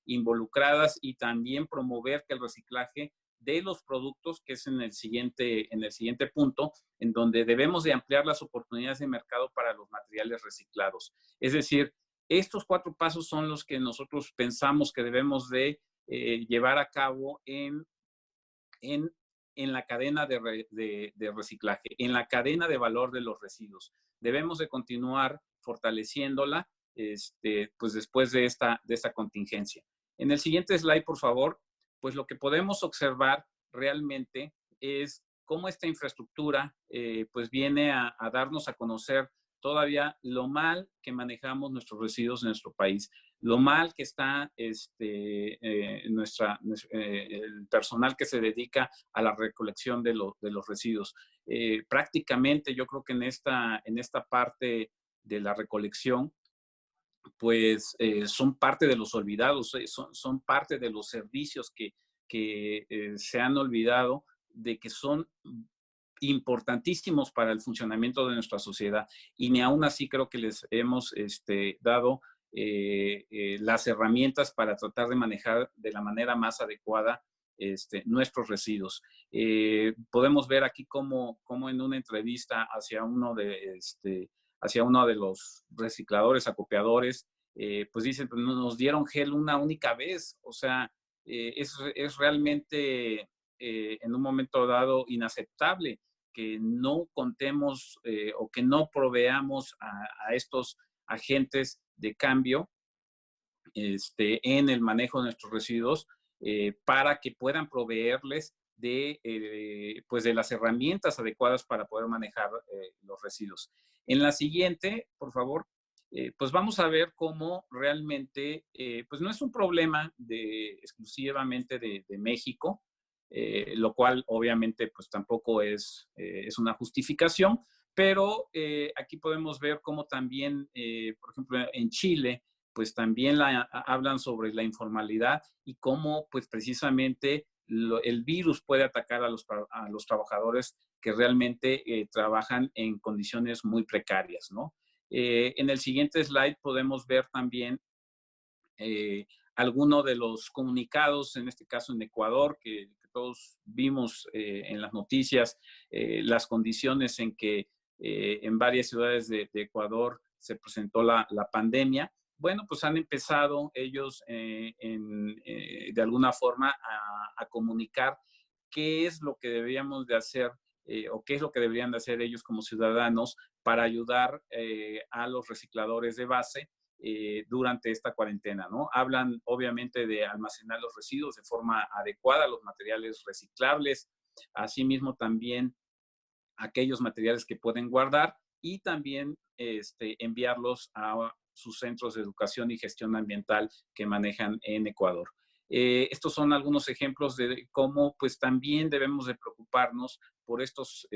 involucradas y también promover que el reciclaje de los productos, que es en el siguiente punto, en donde debemos de ampliar las oportunidades de mercado para los materiales reciclados. Es decir, estos 4 pasos son los que nosotros pensamos que debemos de llevar a cabo en la cadena de reciclaje, en la cadena de valor de los residuos. Debemos de continuar fortaleciéndola pues después de esta contingencia. En el siguiente slide, por favor, pues lo que podemos observar realmente es cómo esta infraestructura pues viene a darnos a conocer todavía lo mal que manejamos nuestros residuos en nuestro país, lo mal que está el personal que se dedica a la recolección de los residuos. Prácticamente yo creo que en esta parte de la recolección, pues son parte de los olvidados, son parte de los servicios que se han olvidado de que son importantísimos para el funcionamiento de nuestra sociedad y ni aún así creo que les hemos dado las herramientas para tratar de manejar de la manera más adecuada nuestros residuos. Podemos ver aquí cómo en una entrevista hacia uno de los recicladores, acopiadores, pues dicen, pues nos dieron gel una única vez, o sea, es realmente en un momento dado inaceptable que no contemos o que no proveamos a estos agentes de cambio en el manejo de nuestros residuos para que puedan proveerles pues de las herramientas adecuadas para poder manejar los residuos. En la siguiente, por favor, pues vamos a ver cómo realmente, pues no es un problema exclusivamente de México, lo cual obviamente pues tampoco es una justificación, pero aquí podemos ver cómo también, por ejemplo, en Chile, pues también hablan sobre la informalidad y cómo pues precisamente el virus puede atacar a los trabajadores que realmente trabajan en condiciones muy precarias, ¿no? En el siguiente slide podemos ver también algunos de los comunicados, en este caso en Ecuador, que todos vimos en las noticias, las condiciones en que en varias ciudades de Ecuador se presentó la pandemia. Bueno, pues han empezado ellos de alguna forma a comunicar qué es lo que deberíamos de hacer o qué es lo que deberían de hacer ellos como ciudadanos para ayudar a los recicladores de base durante esta cuarentena, ¿no? Hablan obviamente de almacenar los residuos de forma adecuada, los materiales reciclables, asimismo también aquellos materiales que pueden guardar y también enviarlos a sus centros de educación y gestión ambiental que manejan en Ecuador. Estos son algunos ejemplos de cómo pues también debemos de preocuparnos por estos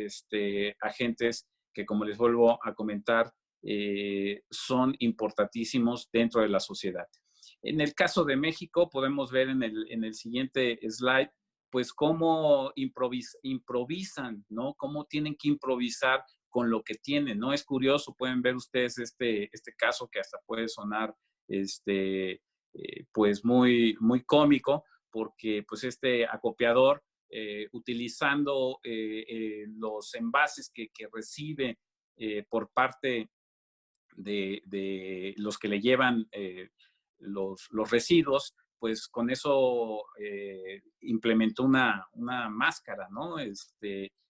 agentes que, como les vuelvo a comentar, son importantísimos dentro de la sociedad. En el caso de México, podemos ver en el siguiente slide, pues cómo improvisan, ¿no? Cómo tienen que improvisar con lo que tienen, ¿no? Es curioso, pueden ver ustedes este caso que hasta puede sonar, pues muy, muy cómico, porque pues este acopiador, utilizando los envases que recibe por parte de los que le llevan los residuos, pues con eso implementó una máscara, ¿no?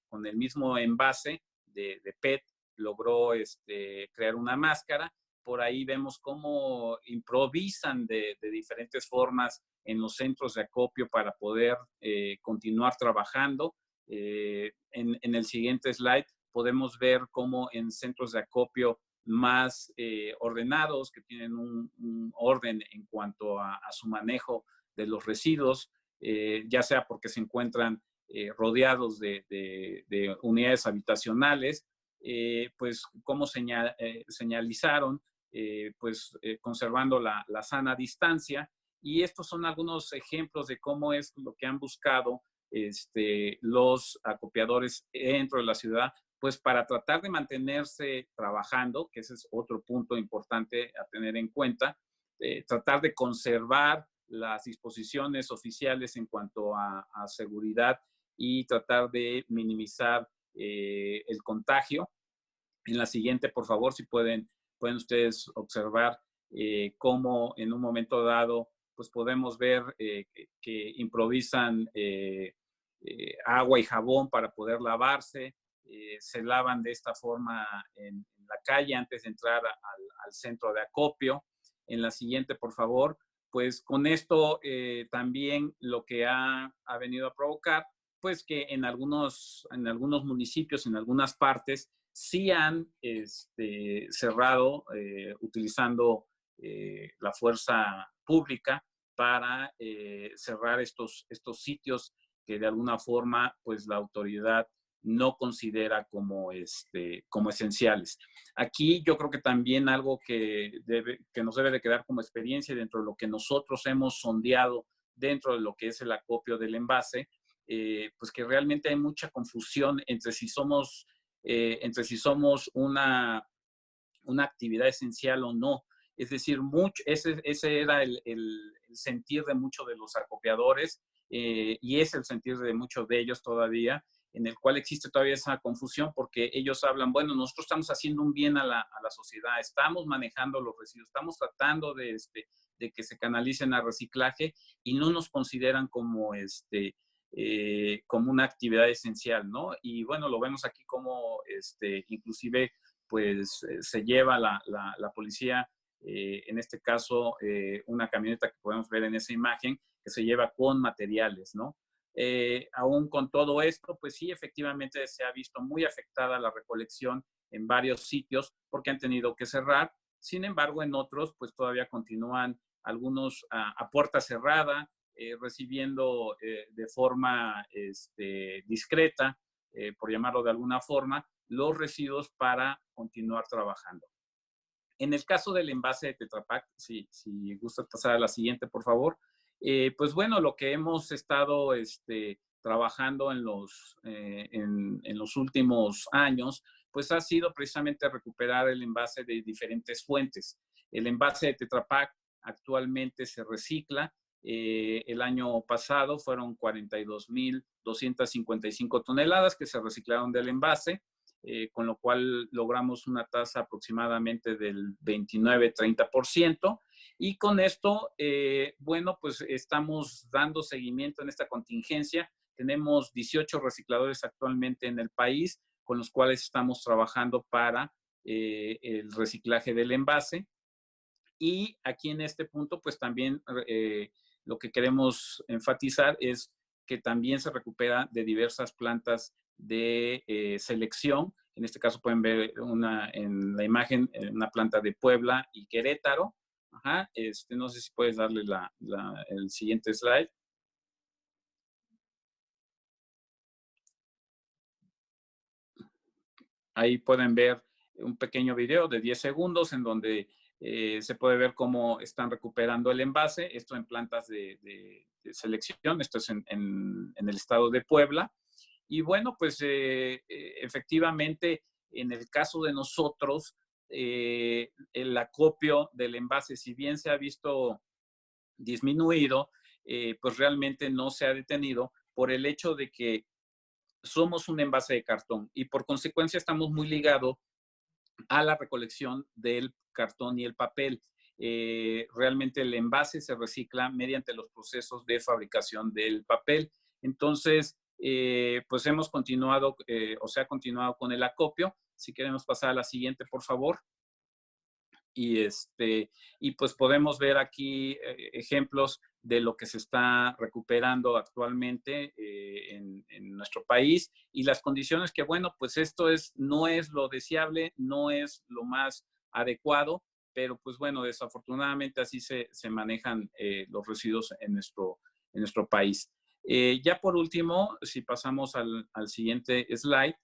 Con el mismo envase de PET logró crear una máscara. Por ahí vemos cómo improvisan de diferentes formas en los centros de acopio para poder continuar trabajando. En el siguiente slide podemos ver cómo en centros de acopio más ordenados, que tienen un orden en cuanto a su manejo de los residuos, ya sea porque se encuentran rodeados de unidades habitacionales, pues cómo señalizaron, conservando la sana distancia. Y estos son algunos ejemplos de cómo es lo que han buscado los acopiadores dentro de la ciudad, pues para tratar de mantenerse trabajando, que ese es otro punto importante a tener en cuenta, tratar de conservar las disposiciones oficiales en cuanto a seguridad y tratar de minimizar el contagio. En la siguiente, por favor, si pueden ustedes observar cómo en un momento dado, pues podemos ver que improvisan agua y jabón para poder lavarse. Se lavan de esta forma en la calle antes de entrar al centro de acopio. En la siguiente, por favor, pues con esto también lo que ha venido a provocar, pues que en algunos municipios, en algunas partes, sí han cerrado utilizando la fuerza pública para cerrar estos sitios que de alguna forma pues la autoridad no considera como esenciales. Aquí yo creo que también algo que nos debe de quedar como experiencia dentro de lo que nosotros hemos sondeado dentro de lo que es el acopio del envase, pues que realmente hay mucha confusión entre si somos una actividad esencial o no. Es decir, ese era el sentir de muchos de los acopiadores y es el sentir de muchos de ellos todavía, en el cual existe todavía esa confusión porque ellos hablan, bueno, nosotros estamos haciendo un bien a la sociedad, estamos manejando los residuos, estamos tratando de que se canalicen a reciclaje y no nos consideran como como una actividad esencial, ¿no? Y bueno, lo vemos aquí como inclusive pues se lleva la policía, en este caso una camioneta que podemos ver en esa imagen, que se lleva con materiales, ¿no? Aún con todo esto, pues sí, efectivamente se ha visto muy afectada la recolección en varios sitios porque han tenido que cerrar. Sin embargo, en otros, pues todavía continúan algunos a puerta cerrada, recibiendo de forma discreta, por llamarlo de alguna forma, los residuos para continuar trabajando. En el caso del envase de Tetra Pak, si gusta pasar a la siguiente, por favor, pues bueno, lo que hemos estado trabajando en los últimos años, pues ha sido precisamente recuperar el envase de diferentes fuentes. El envase de Tetra Pak actualmente se recicla. El año pasado fueron 42,255 toneladas que se reciclaron del envase, con lo cual logramos una tasa aproximadamente del 29-30%. Y con esto, bueno, pues estamos dando seguimiento en esta contingencia. Tenemos 18 recicladores actualmente en el país, con los cuales estamos trabajando para el reciclaje del envase. Y aquí en este punto, pues también lo que queremos enfatizar es que también se recupera de diversas plantas de selección En este caso pueden ver en la imagen una planta de Puebla y Querétaro. Ajá, no sé si puedes darle el siguiente slide. Ahí pueden ver un pequeño video de 10 segundos en donde se puede ver cómo están recuperando el envase. Esto en plantas de selección, esto es en el estado de Puebla. Y bueno, pues efectivamente, en el caso de nosotros, el acopio del envase, si bien se ha visto disminuido, pues realmente no se ha detenido por el hecho de que somos un envase de cartón y por consecuencia estamos muy ligados a la recolección del cartón y el papel. Realmente el envase se recicla mediante los procesos de fabricación del papel. Entonces, pues hemos continuado, o se ha continuado con el acopio. Si queremos pasar a la siguiente, por favor. Y pues podemos ver aquí ejemplos de lo que se está recuperando actualmente en nuestro país y las condiciones que, bueno, pues esto no es lo deseable, no es lo más adecuado, pero pues bueno, desafortunadamente así se manejan los residuos en nuestro país. Ya por último, si pasamos al siguiente slide,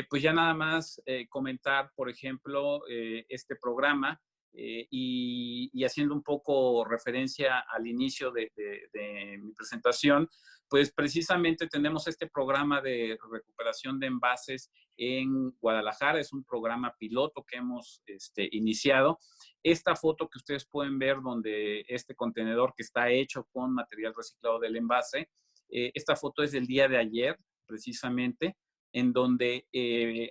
pues ya nada más comentar, por ejemplo, este programa y haciendo un poco referencia al inicio de mi presentación, pues precisamente tenemos este programa de recuperación de envases en Guadalajara. Es un programa piloto que hemos iniciado. Esta foto que ustedes pueden ver donde este contenedor que está hecho con material reciclado del envase, esta foto es del día de ayer, precisamente, en donde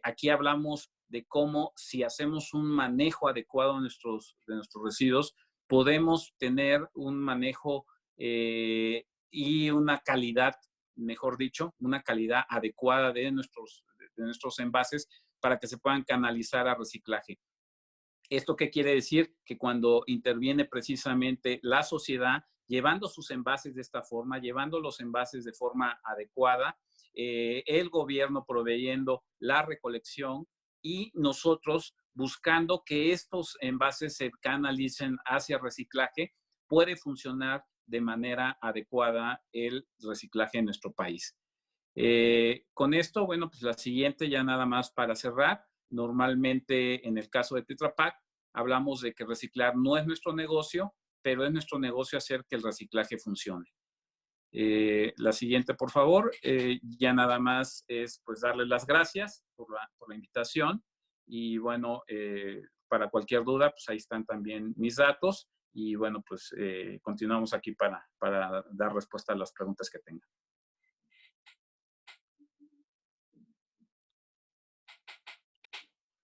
aquí hablamos de cómo si hacemos un manejo adecuado de nuestros residuos, podemos tener un manejo y una calidad, mejor dicho, una calidad adecuada de nuestros envases para que se puedan canalizar a reciclaje. ¿Esto qué quiere decir? Que cuando interviene precisamente la sociedad, llevando sus envases de esta forma, llevando los envases de forma adecuada, el gobierno proveyendo la recolección y nosotros buscando que estos envases se canalicen hacia reciclaje, puede funcionar de manera adecuada el reciclaje en nuestro país. Con esto, bueno, pues la siguiente ya nada más para cerrar. Normalmente en el caso de Tetra Pak hablamos de que reciclar no es nuestro negocio, pero es nuestro negocio hacer que el reciclaje funcione. La siguiente, por favor. Ya nada más es pues darles las gracias por la invitación y bueno, para cualquier duda, pues ahí están también mis datos y bueno, pues continuamos aquí para dar respuesta a las preguntas que tengan.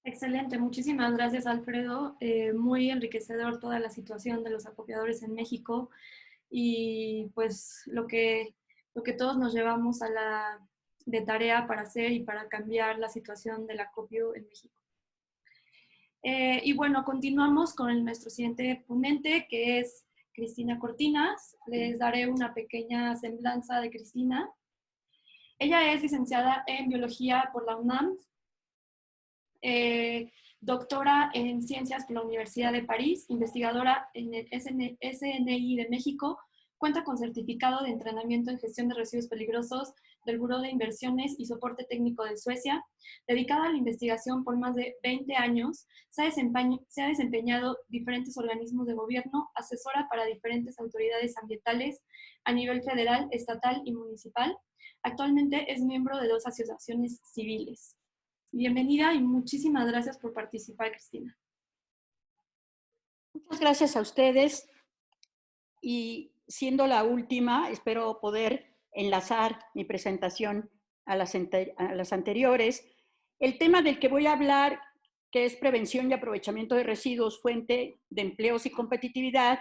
Excelente, muchísimas gracias, Alfredo. Muy enriquecedor toda la situación de los acopiadores en México y pues lo que todos nos llevamos de tarea para hacer y para cambiar la situación del acopio en México. Y bueno, continuamos con nuestro siguiente ponente, que es Cristina Cortinas. Les daré una pequeña semblanza de Cristina. Ella es licenciada en Biología por la UNAM, doctora en Ciencias por la Universidad de París, investigadora en el SNI de México, cuenta con certificado de entrenamiento en gestión de residuos peligrosos del Buró de Inversiones y Soporte Técnico de Suecia. Dedicada a la investigación por más de 20 años, se ha desempeñado diferentes organismos de gobierno, asesora para diferentes autoridades ambientales a nivel federal, estatal y municipal. Actualmente es miembro de 2 asociaciones civiles. Bienvenida y muchísimas gracias por participar, Cristina. Muchas gracias a ustedes y siendo la última, espero poder enlazar mi presentación a las anteriores. El tema del que voy a hablar, que es prevención y aprovechamiento de residuos, fuente de empleos y competitividad,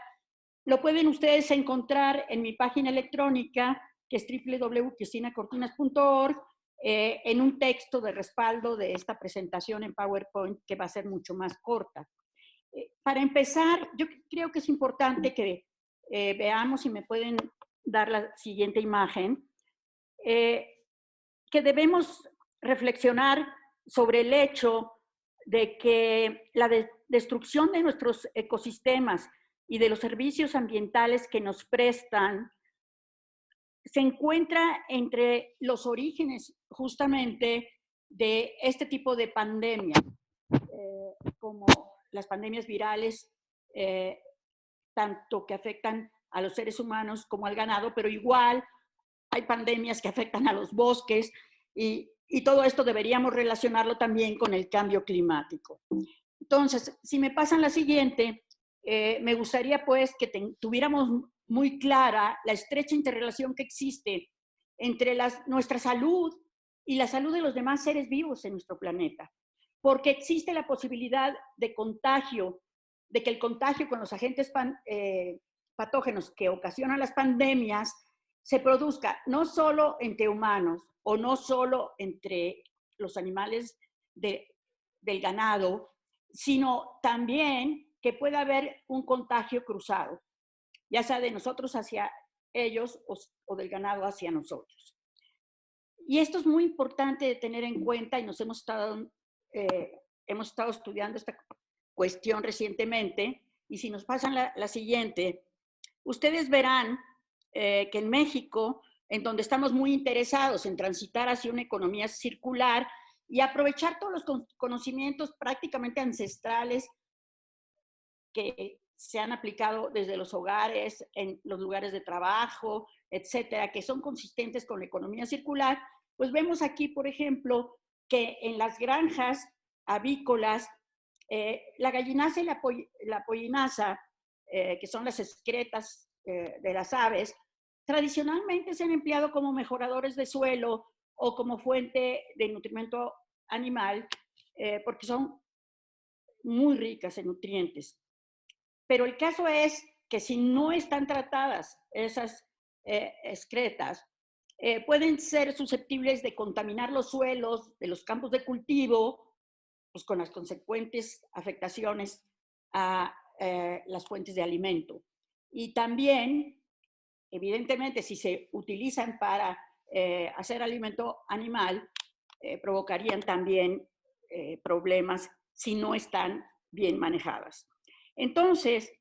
lo pueden ustedes encontrar en mi página electrónica, que es www.cristinacortinas.org, en un texto de respaldo de esta presentación en PowerPoint, que va a ser mucho más corta. Para empezar, yo creo que es importante que veamos, si me pueden dar la siguiente imagen, que debemos reflexionar sobre el hecho de que la destrucción de nuestros ecosistemas y de los servicios ambientales que nos prestan se encuentra entre los orígenes justamente de este tipo de pandemia, como las pandemias virales, tanto que afectan a los seres humanos como al ganado, pero igual hay pandemias que afectan a los bosques y todo esto deberíamos relacionarlo también con el cambio climático. Entonces, si me pasan la siguiente, me gustaría pues que tuviéramos muy clara la estrecha interrelación que existe entre nuestra salud y la salud de los demás seres vivos en nuestro planeta, porque existe la posibilidad de contagio, de que el contagio con los agentes patógenos que ocasionan las pandemias se produzca no solo entre humanos o no solo entre los animales del ganado, sino también que pueda haber un contagio cruzado, ya sea de nosotros hacia ellos o del ganado hacia nosotros. Y esto es muy importante de tener en cuenta y nos hemos estado estudiando esta cuestión recientemente. Y si nos pasan la siguiente, ustedes verán que en México, en donde estamos muy interesados en transitar hacia una economía circular y aprovechar todos los conocimientos prácticamente ancestrales que se han aplicado desde los hogares, en los lugares de trabajo, etcétera, que son consistentes con la economía circular, pues vemos aquí, por ejemplo, que en las granjas avícolas, la gallinaza y la pollinaza, que son las excretas de las aves, tradicionalmente se han empleado como mejoradores de suelo o como fuente de nutrimento animal, porque son muy ricas en nutrientes. Pero el caso es que si no están tratadas esas excretas, pueden ser susceptibles de contaminar los suelos de los campos de cultivo, pues con las consecuentes afectaciones a las fuentes de alimento. Y también, evidentemente, si se utilizan para hacer alimento animal, provocarían también problemas si no están bien manejadas. Entonces,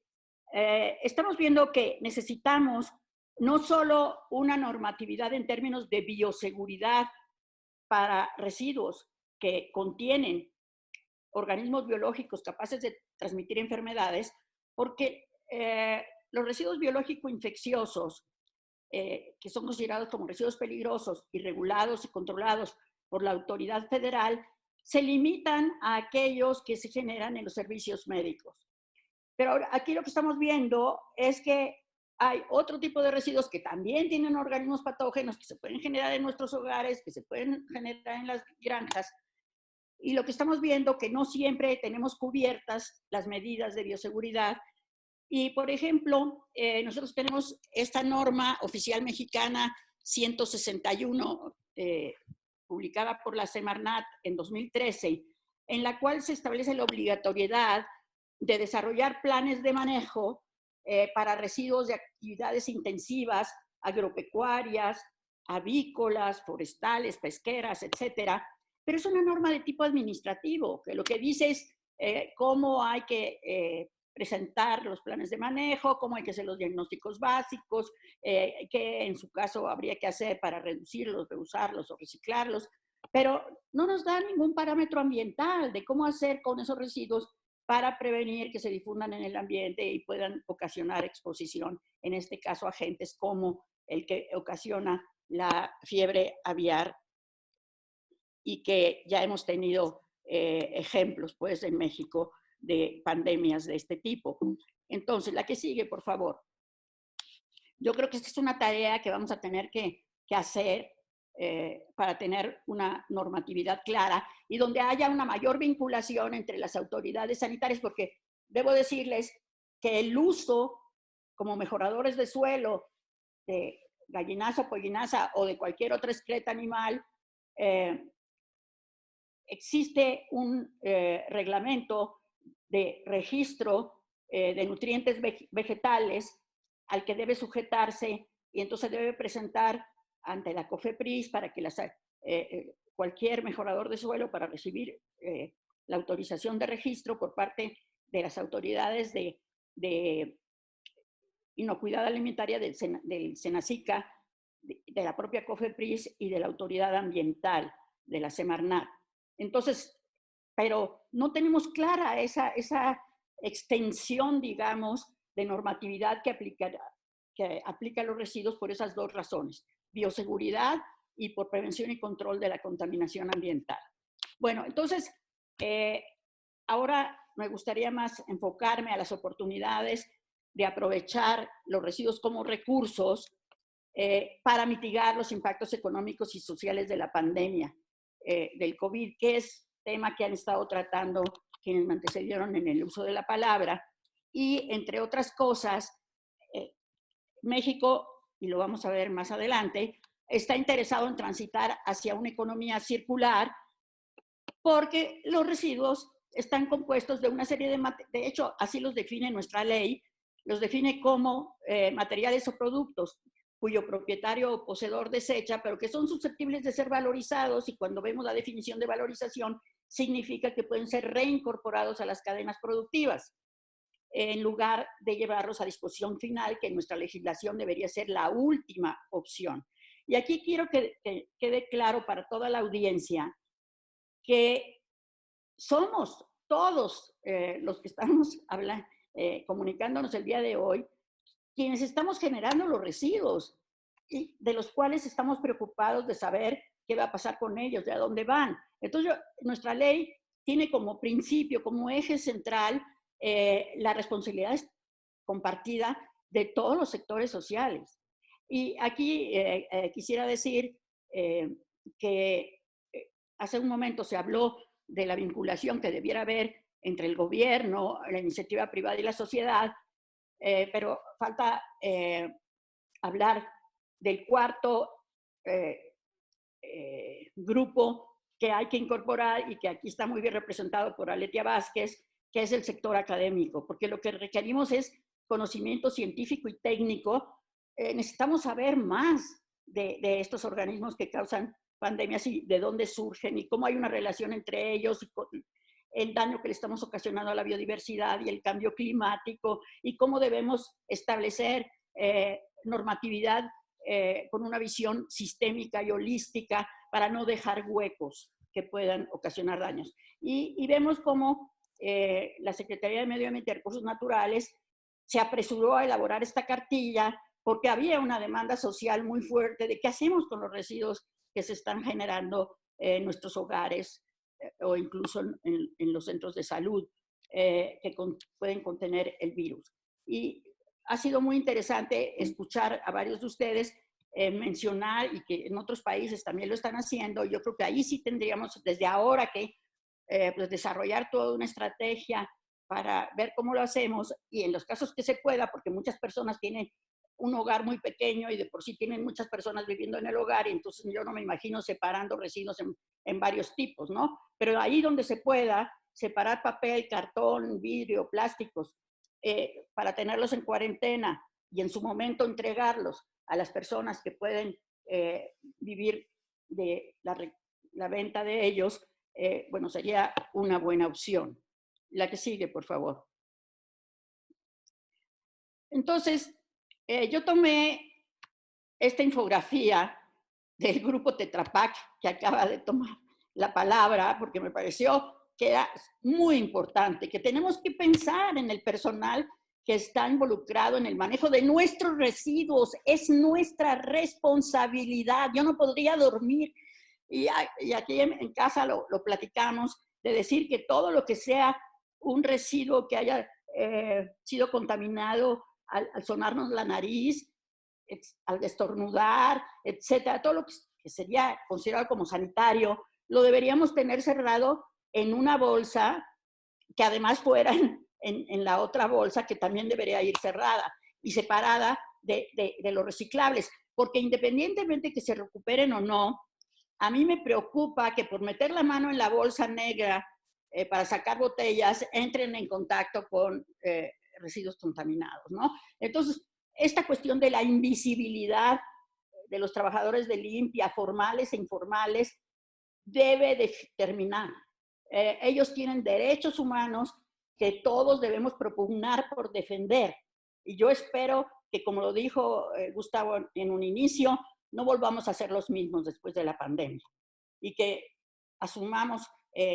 estamos viendo que necesitamos no solo una normatividad en términos de bioseguridad para residuos que contienen organismos biológicos capaces de transmitir enfermedades, porque los residuos biológicos infecciosos, que son considerados como residuos peligrosos y regulados y controlados por la autoridad federal, se limitan a aquellos que se generan en los servicios médicos. Pero aquí lo que estamos viendo es que hay otro tipo de residuos que también tienen organismos patógenos que se pueden generar en nuestros hogares, que se pueden generar en las granjas. Y lo que estamos viendo que no siempre tenemos cubiertas las medidas de bioseguridad. Y, por ejemplo, nosotros tenemos esta norma oficial mexicana 161, publicada por la Semarnat en 2013, en la cual se establece la obligatoriedad de desarrollar planes de manejo para residuos de actividades intensivas, agropecuarias, avícolas, forestales, pesqueras, etcétera. Pero es una norma de tipo administrativo, que lo que dice es cómo hay que presentar los planes de manejo, cómo hay que hacer los diagnósticos básicos, qué en su caso habría que hacer para reducirlos, reusarlos o reciclarlos, pero no nos da ningún parámetro ambiental de cómo hacer con esos residuos para prevenir que se difundan en el ambiente y puedan ocasionar exposición, en este caso agentes como el que ocasiona la fiebre aviar y que ya hemos tenido ejemplos pues en México de pandemias de este tipo. Entonces, la que sigue, por favor. Yo creo que esta es una tarea que vamos a tener que hacer para tener una normatividad clara y donde haya una mayor vinculación entre las autoridades sanitarias, porque debo decirles que el uso como mejoradores de suelo de gallinaza, pollinaza o de cualquier otra excreta animal, existe un reglamento de registro de nutrientes vegetales al que debe sujetarse y entonces debe presentar ante la COFEPRIS para que las cualquier mejorador de suelo para recibir la autorización de registro por parte de las autoridades de inocuidad alimentaria del Senacica, de la propia COFEPRIS y de la autoridad ambiental de la Semarnat. Entonces, pero no tenemos clara esa extensión, digamos, de normatividad que aplica a los residuos por esas dos razones: bioseguridad y por prevención y control de la contaminación ambiental. Bueno, entonces, ahora me gustaría más enfocarme a las oportunidades de aprovechar los residuos como recursos para mitigar los impactos económicos y sociales de la pandemia del COVID, que es tema que han estado tratando quienes me antecedieron en el uso de la palabra. Y entre otras cosas, México, y lo vamos a ver más adelante, está interesado en transitar hacia una economía circular porque los residuos están compuestos de una serie de hecho, así los define nuestra ley, los define como materiales o productos cuyo propietario o poseedor desecha, pero que son susceptibles de ser valorizados, y cuando vemos la definición de valorización, significa que pueden ser reincorporados a las cadenas productivas, en lugar de llevarlos a disposición final, que en nuestra legislación debería ser la última opción. Y aquí quiero que quede claro para toda la audiencia que somos todos los que estamos comunicándonos el día de hoy, quienes estamos generando los residuos y de los cuales estamos preocupados de saber qué va a pasar con ellos, de a dónde van. Entonces, nuestra ley tiene como principio, como eje central, la responsabilidad compartida de todos los sectores sociales. Y aquí quisiera decir que hace un momento se habló de la vinculación que debiera haber entre el gobierno, la iniciativa privada y la sociedad, pero falta hablar del cuarto grupo que hay que incorporar y que aquí está muy bien representado por Aletia Vázquez, que es el sector académico, porque lo que requerimos es conocimiento científico y técnico. Necesitamos saber más de estos organismos que causan pandemias y de dónde surgen y cómo hay una relación entre ellos y el daño que le estamos ocasionando a la biodiversidad y el cambio climático, y cómo debemos establecer normatividad con una visión sistémica y holística para no dejar huecos que puedan ocasionar daños. Y vemos cómo la Secretaría de Medio Ambiente y Recursos Naturales se apresuró a elaborar esta cartilla porque había una demanda social muy fuerte de qué hacemos con los residuos que se están generando en nuestros hogares o incluso en los centros de salud que pueden contener el virus. Y ha sido muy interesante escuchar a varios de ustedes mencionar, y que en otros países también lo están haciendo. Yo creo que ahí sí tendríamos desde ahora que pues desarrollar toda una estrategia para ver cómo lo hacemos, y en los casos que se pueda, porque muchas personas tienen un hogar muy pequeño y de por sí tienen muchas personas viviendo en el hogar, y entonces yo no me imagino separando residuos en varios tipos, ¿no? Pero ahí donde se pueda, separar papel, cartón, vidrio, plásticos, para tenerlos en cuarentena y en su momento entregarlos a las personas que pueden vivir de la venta de ellos, bueno, sería una buena opción. La que sigue, por favor. Entonces, yo tomé esta infografía del grupo Tetra Pak, que acaba de tomar la palabra, porque me pareció que era muy importante, que tenemos que pensar en el personal que está involucrado en el manejo de nuestros residuos. Es nuestra responsabilidad. Yo no podría dormir, y aquí en casa lo platicamos, de decir que todo lo que sea un residuo que haya sido contaminado al sonarnos la nariz, al estornudar, etcétera, todo lo que sería considerado como sanitario, lo deberíamos tener cerrado en una bolsa, que además fuera en la otra bolsa, que también debería ir cerrada y separada de los reciclables, porque independientemente que se recuperen o no, a mí me preocupa que por meter la mano en la bolsa negra para sacar botellas, entren en contacto con residuos contaminados, ¿no? Entonces, esta cuestión de la invisibilidad de los trabajadores de limpia, formales e informales, debe de terminar. Ellos tienen derechos humanos que todos debemos propugnar por defender. Y yo espero que, como lo dijo Gustavo en un inicio, no volvamos a ser los mismos después de la pandemia y que asumamos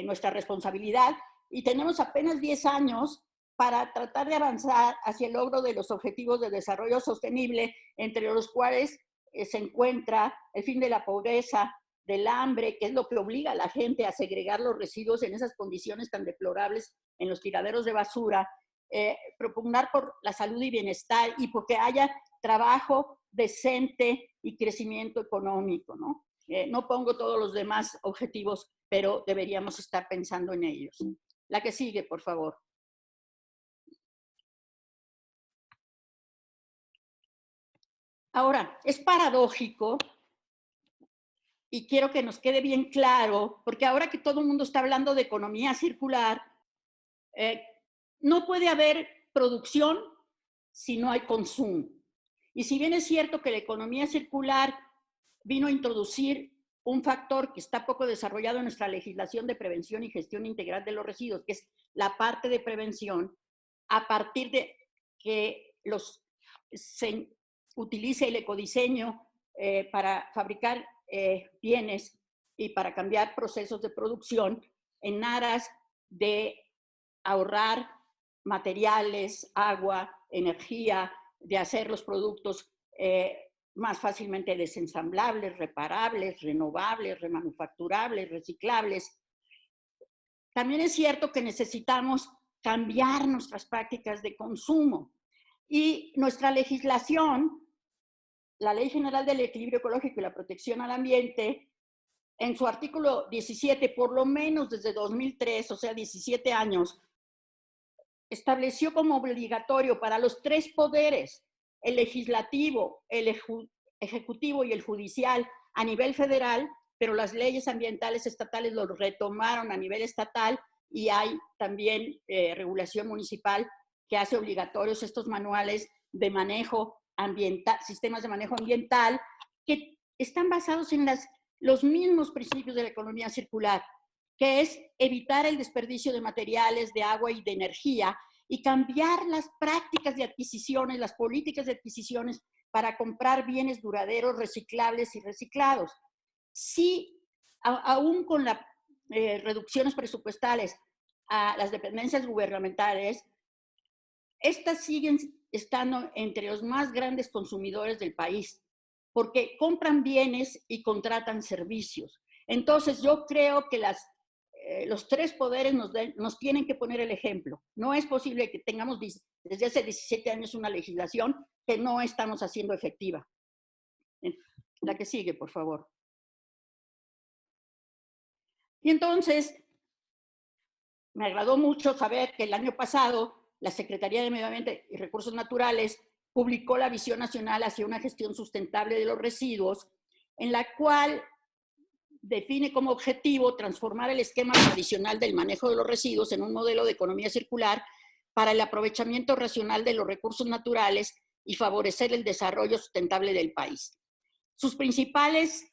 nuestra responsabilidad. Y tenemos apenas 10 años para tratar de avanzar hacia el logro de los objetivos de desarrollo sostenible, entre los cuales se encuentra el fin de la pobreza, del hambre, que es lo que obliga a la gente a segregar los residuos en esas condiciones tan deplorables en los tiraderos de basura, propugnar por la salud y bienestar y porque haya trabajo decente y crecimiento económico, ¿no? No pongo todos los demás objetivos, pero deberíamos estar pensando en ellos. La que sigue, por favor. Ahora, es paradójico, y quiero que nos quede bien claro, porque ahora que todo el mundo está hablando de economía circular, no puede haber producción si no hay consumo. Y si bien es cierto que la economía circular vino a introducir un factor que está poco desarrollado en nuestra legislación de prevención y gestión integral de los residuos, que es la parte de prevención, a partir de que se utilice el ecodiseño para fabricar bienes y para cambiar procesos de producción en aras de ahorrar materiales, agua, energía, de hacer los productos más fácilmente desensamblables, reparables, renovables, remanufacturables, reciclables. También es cierto que necesitamos cambiar nuestras prácticas de consumo y nuestra legislación, la Ley General del Equilibrio Ecológico y la Protección al Ambiente, en su artículo 17, por lo menos desde 2003, o sea, 17 años, estableció como obligatorio para los 3 poderes, el legislativo, el ejecutivo y el judicial a nivel federal, pero las leyes ambientales estatales lo retomaron a nivel estatal y hay también regulación municipal que hace obligatorios estos manuales de manejo ambiental, sistemas de manejo ambiental, que están basados en los mismos principios de la economía circular, que es evitar el desperdicio de materiales, de agua y de energía, y cambiar las prácticas de adquisiciones, las políticas de adquisiciones para comprar bienes duraderos, reciclables y reciclados. Sí, aún con las reducciones presupuestales a las dependencias gubernamentales, estas siguen estando entre los más grandes consumidores del país, porque compran bienes y contratan servicios. Entonces, yo creo que los 3 poderes nos tienen que poner el ejemplo. No es posible que tengamos desde hace 17 años una legislación que no estamos haciendo efectiva. La que sigue, por favor. Y entonces, me agradó mucho saber que el año pasado la Secretaría de Medio Ambiente y Recursos Naturales publicó la Visión Nacional hacia una gestión sustentable de los residuos, en la cual define como objetivo transformar el esquema tradicional del manejo de los residuos en un modelo de economía circular para el aprovechamiento racional de los recursos naturales y favorecer el desarrollo sustentable del país. Sus principios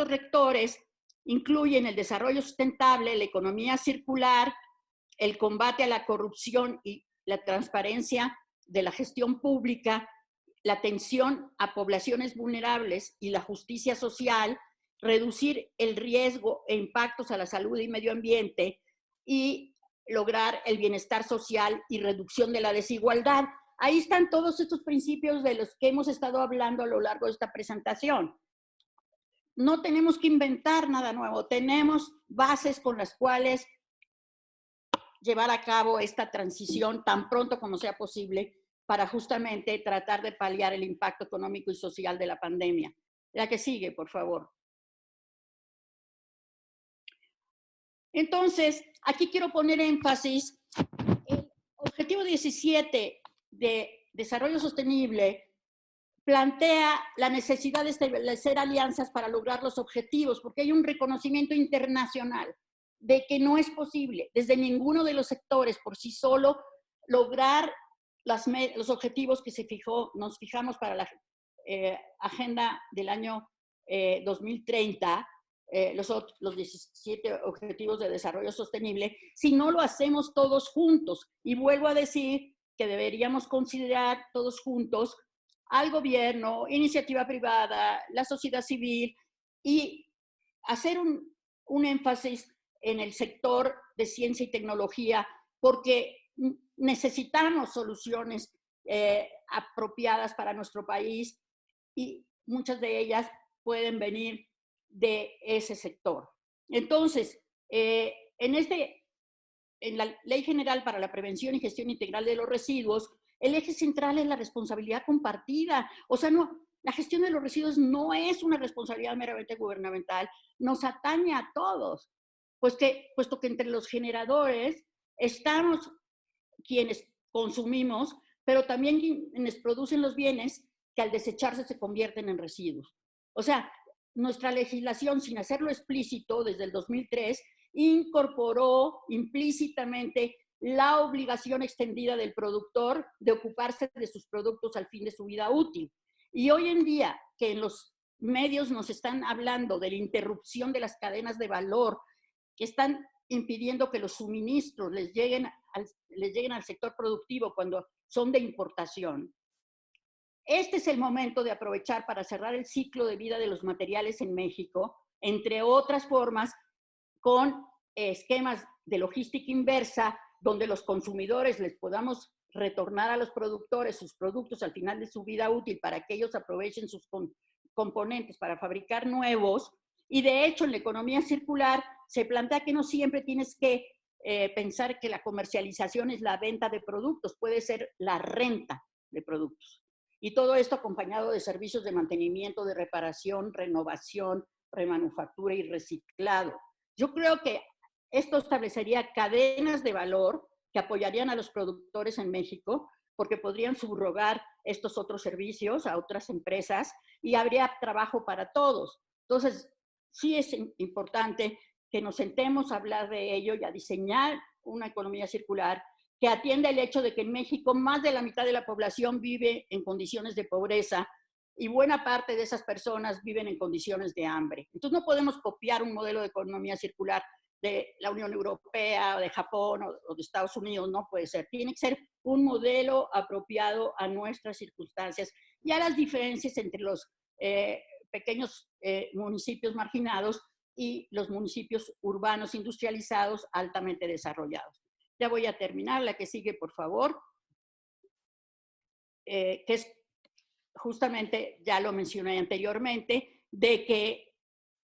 rectores incluyen el desarrollo sustentable, la economía circular, el combate a la corrupción y la transparencia de la gestión pública, la atención a poblaciones vulnerables y la justicia social, reducir el riesgo e impactos a la salud y medio ambiente y lograr el bienestar social y reducción de la desigualdad. Ahí están todos estos principios de los que hemos estado hablando a lo largo de esta presentación. No tenemos que inventar nada nuevo, tenemos bases con las cuales llevar a cabo esta transición tan pronto como sea posible para justamente tratar de paliar el impacto económico y social de la pandemia. La que sigue, por favor. Entonces, aquí quiero poner énfasis. El objetivo 17 de desarrollo sostenible plantea la necesidad de establecer alianzas para lograr los objetivos, porque hay un reconocimiento internacional de que no es posible desde ninguno de los sectores por sí solo lograr los objetivos que nos fijamos para la agenda del año 2030 los 17 Objetivos de Desarrollo Sostenible si no lo hacemos todos juntos. Y vuelvo a decir que deberíamos considerar todos juntos al gobierno, iniciativa privada, la sociedad civil y hacer un énfasis en el sector de ciencia y tecnología, porque necesitamos soluciones apropiadas para nuestro país y muchas de ellas pueden venir de ese sector. Entonces, en la Ley General para la Prevención y Gestión Integral de los Residuos, el eje central es la responsabilidad compartida. O sea, no, la gestión de los residuos no es una responsabilidad meramente gubernamental, nos atañe a todos, puesto que entre los generadores estamos quienes consumimos, pero también quienes producen los bienes que al desecharse se convierten en residuos. O sea, nuestra legislación, sin hacerlo explícito, desde el 2003, incorporó implícitamente la obligación extendida del productor de ocuparse de sus productos al fin de su vida útil. Y hoy en día, que en los medios nos están hablando de la interrupción de las cadenas de valor, que están impidiendo que los suministros les lleguen al sector productivo cuando son de importación. Este es el momento de aprovechar para cerrar el ciclo de vida de los materiales en México, entre otras formas, con esquemas de logística inversa, donde los consumidores les podamos retornar a los productores sus productos al final de su vida útil para que ellos aprovechen sus componentes para fabricar nuevos. Y de hecho, en la economía circular se plantea que no siempre tienes que pensar que la comercialización es la venta de productos, puede ser la renta de productos. Y todo esto acompañado de servicios de mantenimiento, de reparación, renovación, remanufactura y reciclado. Yo creo que esto establecería cadenas de valor que apoyarían a los productores en México, porque podrían subrogar estos otros servicios a otras empresas y habría trabajo para todos. Entonces, sí es importante que nos sentemos a hablar de ello y a diseñar una economía circular que atienda el hecho de que en México más de la mitad de la población vive en condiciones de pobreza y buena parte de esas personas viven en condiciones de hambre. Entonces no podemos copiar un modelo de economía circular de la Unión Europea, o de Japón o de Estados Unidos, no puede ser. Tiene que ser un modelo apropiado a nuestras circunstancias y a las diferencias entre los pequeños municipios marginados y los municipios urbanos industrializados altamente desarrollados. Ya voy a terminar, la que sigue, por favor, que es justamente, ya lo mencioné anteriormente, de que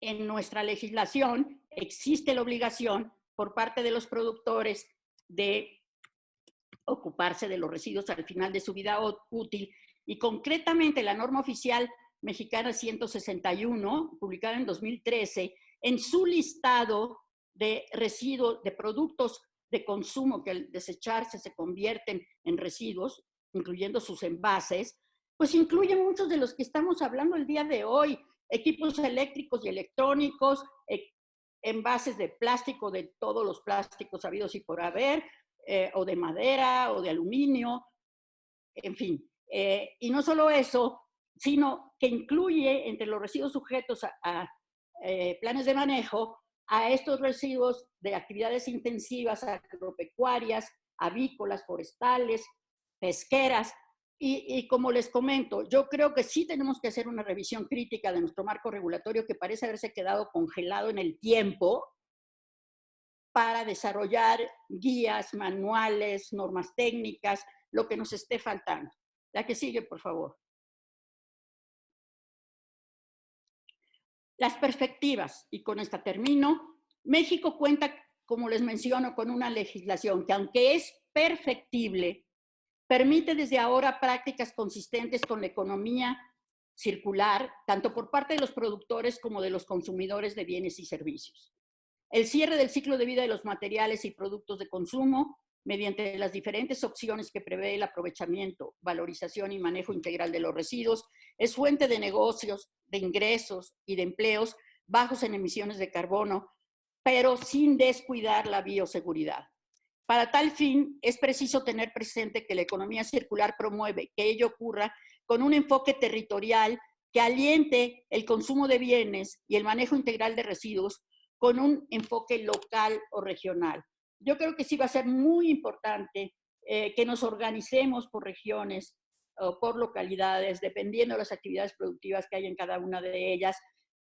en nuestra legislación existe la obligación por parte de los productores de ocuparse de los residuos al final de su vida útil y concretamente la norma oficial mexicana 161, publicada en 2013, en su listado de residuos, de productos de consumo que al desecharse se convierten en residuos, incluyendo sus envases, pues incluye muchos de los que estamos hablando el día de hoy, equipos eléctricos y electrónicos, envases de plástico, de todos los plásticos habidos y por haber, o de madera, o de aluminio, en fin. Y no solo eso, sino que incluye entre los residuos sujetos a planes de manejo, a estos residuos de actividades intensivas agropecuarias, avícolas, forestales, pesqueras. Y como les comento, yo creo que sí tenemos que hacer una revisión crítica de nuestro marco regulatorio que parece haberse quedado congelado en el tiempo para desarrollar guías, manuales, normas técnicas, lo que nos esté faltando. La que sigue, por favor. Las perspectivas, y con esta termino. México cuenta, como les menciono, con una legislación que, aunque es perfectible, permite desde ahora prácticas consistentes con la economía circular, tanto por parte de los productores como de los consumidores de bienes y servicios. El cierre del ciclo de vida de los materiales y productos de consumo, mediante las diferentes opciones que prevé el aprovechamiento, valorización y manejo integral de los residuos, es fuente de negocios, de ingresos y de empleos bajos en emisiones de carbono, pero sin descuidar la bioseguridad. Para tal fin, es preciso tener presente que la economía circular promueve que ello ocurra con un enfoque territorial que aliente el consumo de bienes y el manejo integral de residuos con un enfoque local o regional. Yo creo que sí va a ser muy importante que nos organicemos por regiones o por localidades, dependiendo de las actividades productivas que hay en cada una de ellas,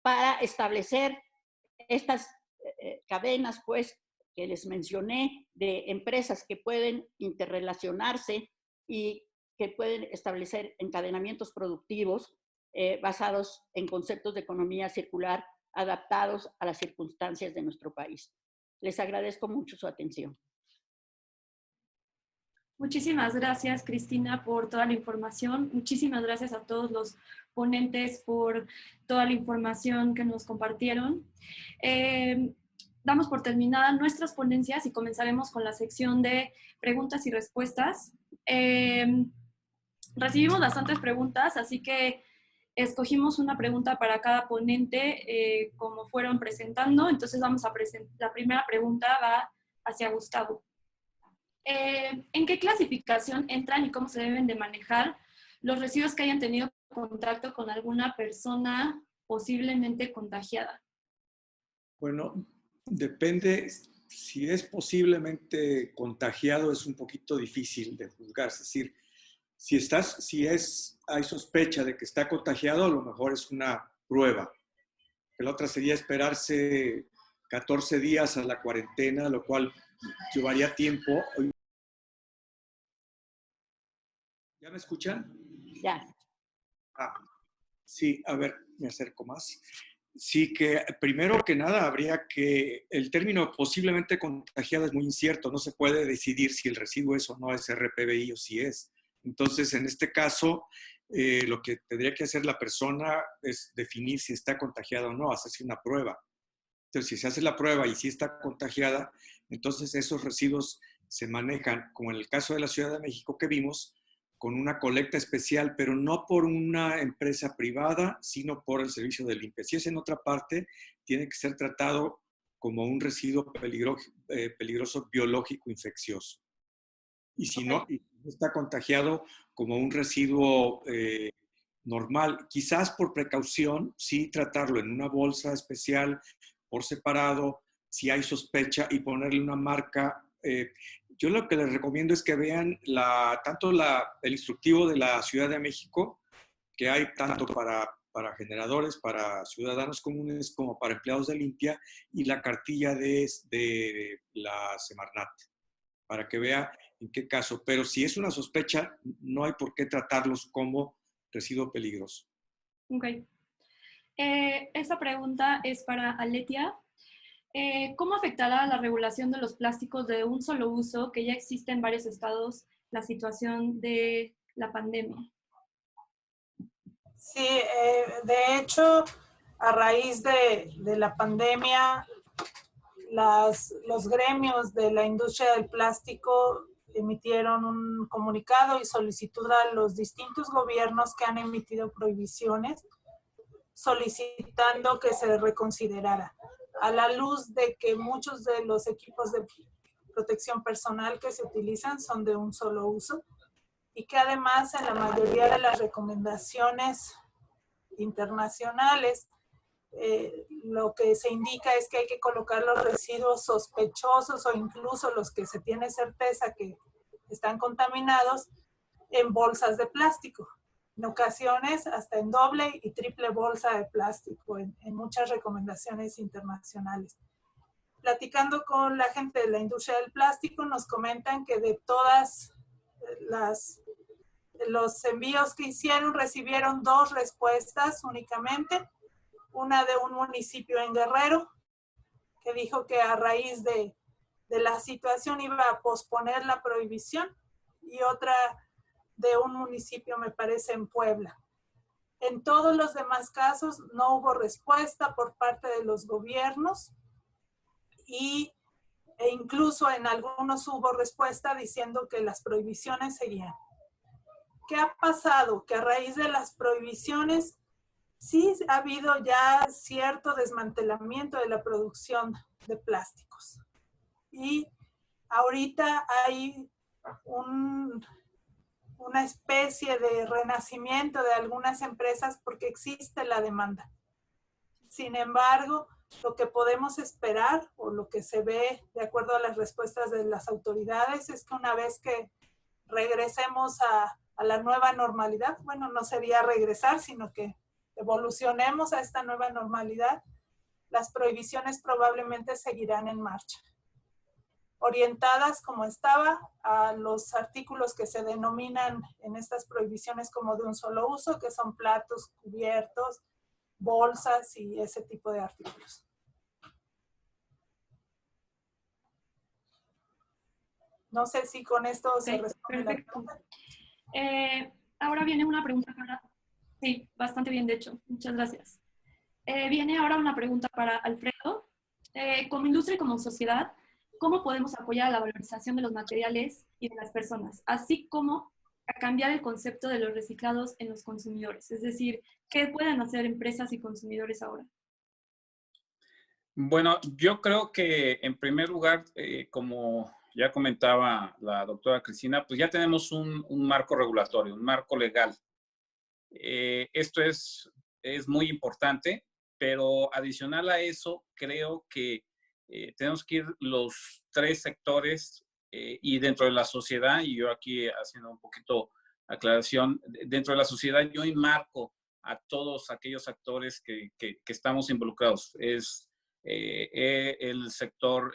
para establecer estas cadenas, pues, que les mencioné, de empresas que pueden interrelacionarse y que pueden establecer encadenamientos productivos basados en conceptos de economía circular adaptados a las circunstancias de nuestro país. Les agradezco mucho su atención. Muchísimas gracias, Cristina, por toda la información. Muchísimas gracias a todos los ponentes por toda la información que nos compartieron. Damos por terminada nuestras ponencias y comenzaremos con la sección de preguntas y respuestas. Recibimos bastantes preguntas, así que escogimos una pregunta para cada ponente como fueron presentando. Entonces vamos a presentar, la primera pregunta va hacia Gustavo. ¿En qué clasificación entran y cómo se deben de manejar los residuos que hayan tenido contacto con alguna persona posiblemente contagiada? Bueno, depende. Si es posiblemente contagiado, es un poquito difícil de juzgar. Es decir, hay sospecha de que está contagiado, a lo mejor es una prueba. La otra sería esperarse 14 días a la cuarentena, lo cual llevaría tiempo. ¿Ya me escuchan? Ya. Sí, a ver, me acerco más. Sí, que primero que nada habría que, el término posiblemente contagiado es muy incierto, no se puede decidir si el residuo es o no es RPBI o si es. Entonces, en este caso, lo que tendría que hacer la persona es definir si está contagiada o no, hacerse una prueba. Entonces, si se hace la prueba y si está contagiada, entonces esos residuos se manejan, como en el caso de la Ciudad de México que vimos, con una colecta especial, pero no por una empresa privada, sino por el servicio de limpia. Si es en otra parte, tiene que ser tratado como un residuo peligroso biológico infeccioso. Y si no está contagiado, como un residuo normal, quizás por precaución, sí tratarlo en una bolsa especial, por separado, si hay sospecha, y ponerle una marca. Yo lo que les recomiendo es que vean tanto el instructivo de la Ciudad de México, que hay tanto para generadores, para ciudadanos comunes, como para empleados de limpia, y la cartilla de la Semarnat, para que vea en qué caso. Pero si es una sospecha, no hay por qué tratarlos como residuo peligroso. Ok. Esta pregunta es para Aletia. ¿Cómo afectará la regulación de los plásticos de un solo uso, que ya existe en varios estados, la situación de la pandemia? Sí, de hecho, a raíz de la pandemia, los gremios de la industria del plástico emitieron un comunicado y solicitud a los distintos gobiernos que han emitido prohibiciones, solicitando que se reconsiderara. A la luz de que muchos de los equipos de protección personal que se utilizan son de un solo uso y que además en la mayoría de las recomendaciones internacionales lo que se indica es que hay que colocar los residuos sospechosos o incluso los que se tiene certeza que están contaminados en bolsas de plástico. En ocasiones hasta en doble y triple bolsa de plástico en muchas recomendaciones internacionales. Platicando con la gente de la industria del plástico, nos comentan que de todas los envíos que hicieron, recibieron 2 respuestas únicamente. Una de un municipio en Guerrero, que dijo que a raíz de la situación iba a posponer la prohibición, y otra de un municipio, me parece, en Puebla. En todos los demás casos no hubo respuesta por parte de los gobiernos e incluso en algunos hubo respuesta diciendo que las prohibiciones seguían. ¿Qué ha pasado? Que a raíz de las prohibiciones sí ha habido ya cierto desmantelamiento de la producción de plásticos. Y ahorita hay una especie de renacimiento de algunas empresas porque existe la demanda. Sin embargo, lo que podemos esperar o lo que se ve de acuerdo a las respuestas de las autoridades es que una vez que regresemos a la nueva normalidad, bueno, no sería regresar, sino que evolucionemos a esta nueva normalidad, las prohibiciones probablemente seguirán en marcha, orientadas como estaba a los artículos que se denominan en estas prohibiciones como de un solo uso, que son platos, cubiertos, bolsas y ese tipo de artículos. No sé si con esto se responde la pregunta. Ahora viene una pregunta para... Sí, bastante bien, de hecho. Muchas gracias. Viene ahora una pregunta para Alfredo. Como industria y como sociedad, ¿cómo podemos apoyar a la valorización de los materiales y de las personas? Así como a cambiar el concepto de los reciclados en los consumidores. Es decir, ¿qué pueden hacer empresas y consumidores ahora? Bueno, yo creo que en primer lugar, como ya comentaba la doctora Cristina, pues ya tenemos un marco regulatorio, un marco legal. Esto es muy importante, pero adicional a eso, creo que tenemos que ir los tres sectores y dentro de la sociedad, y yo aquí haciendo un poquito aclaración, dentro de la sociedad yo enmarco a todos aquellos actores que estamos involucrados. Es el sector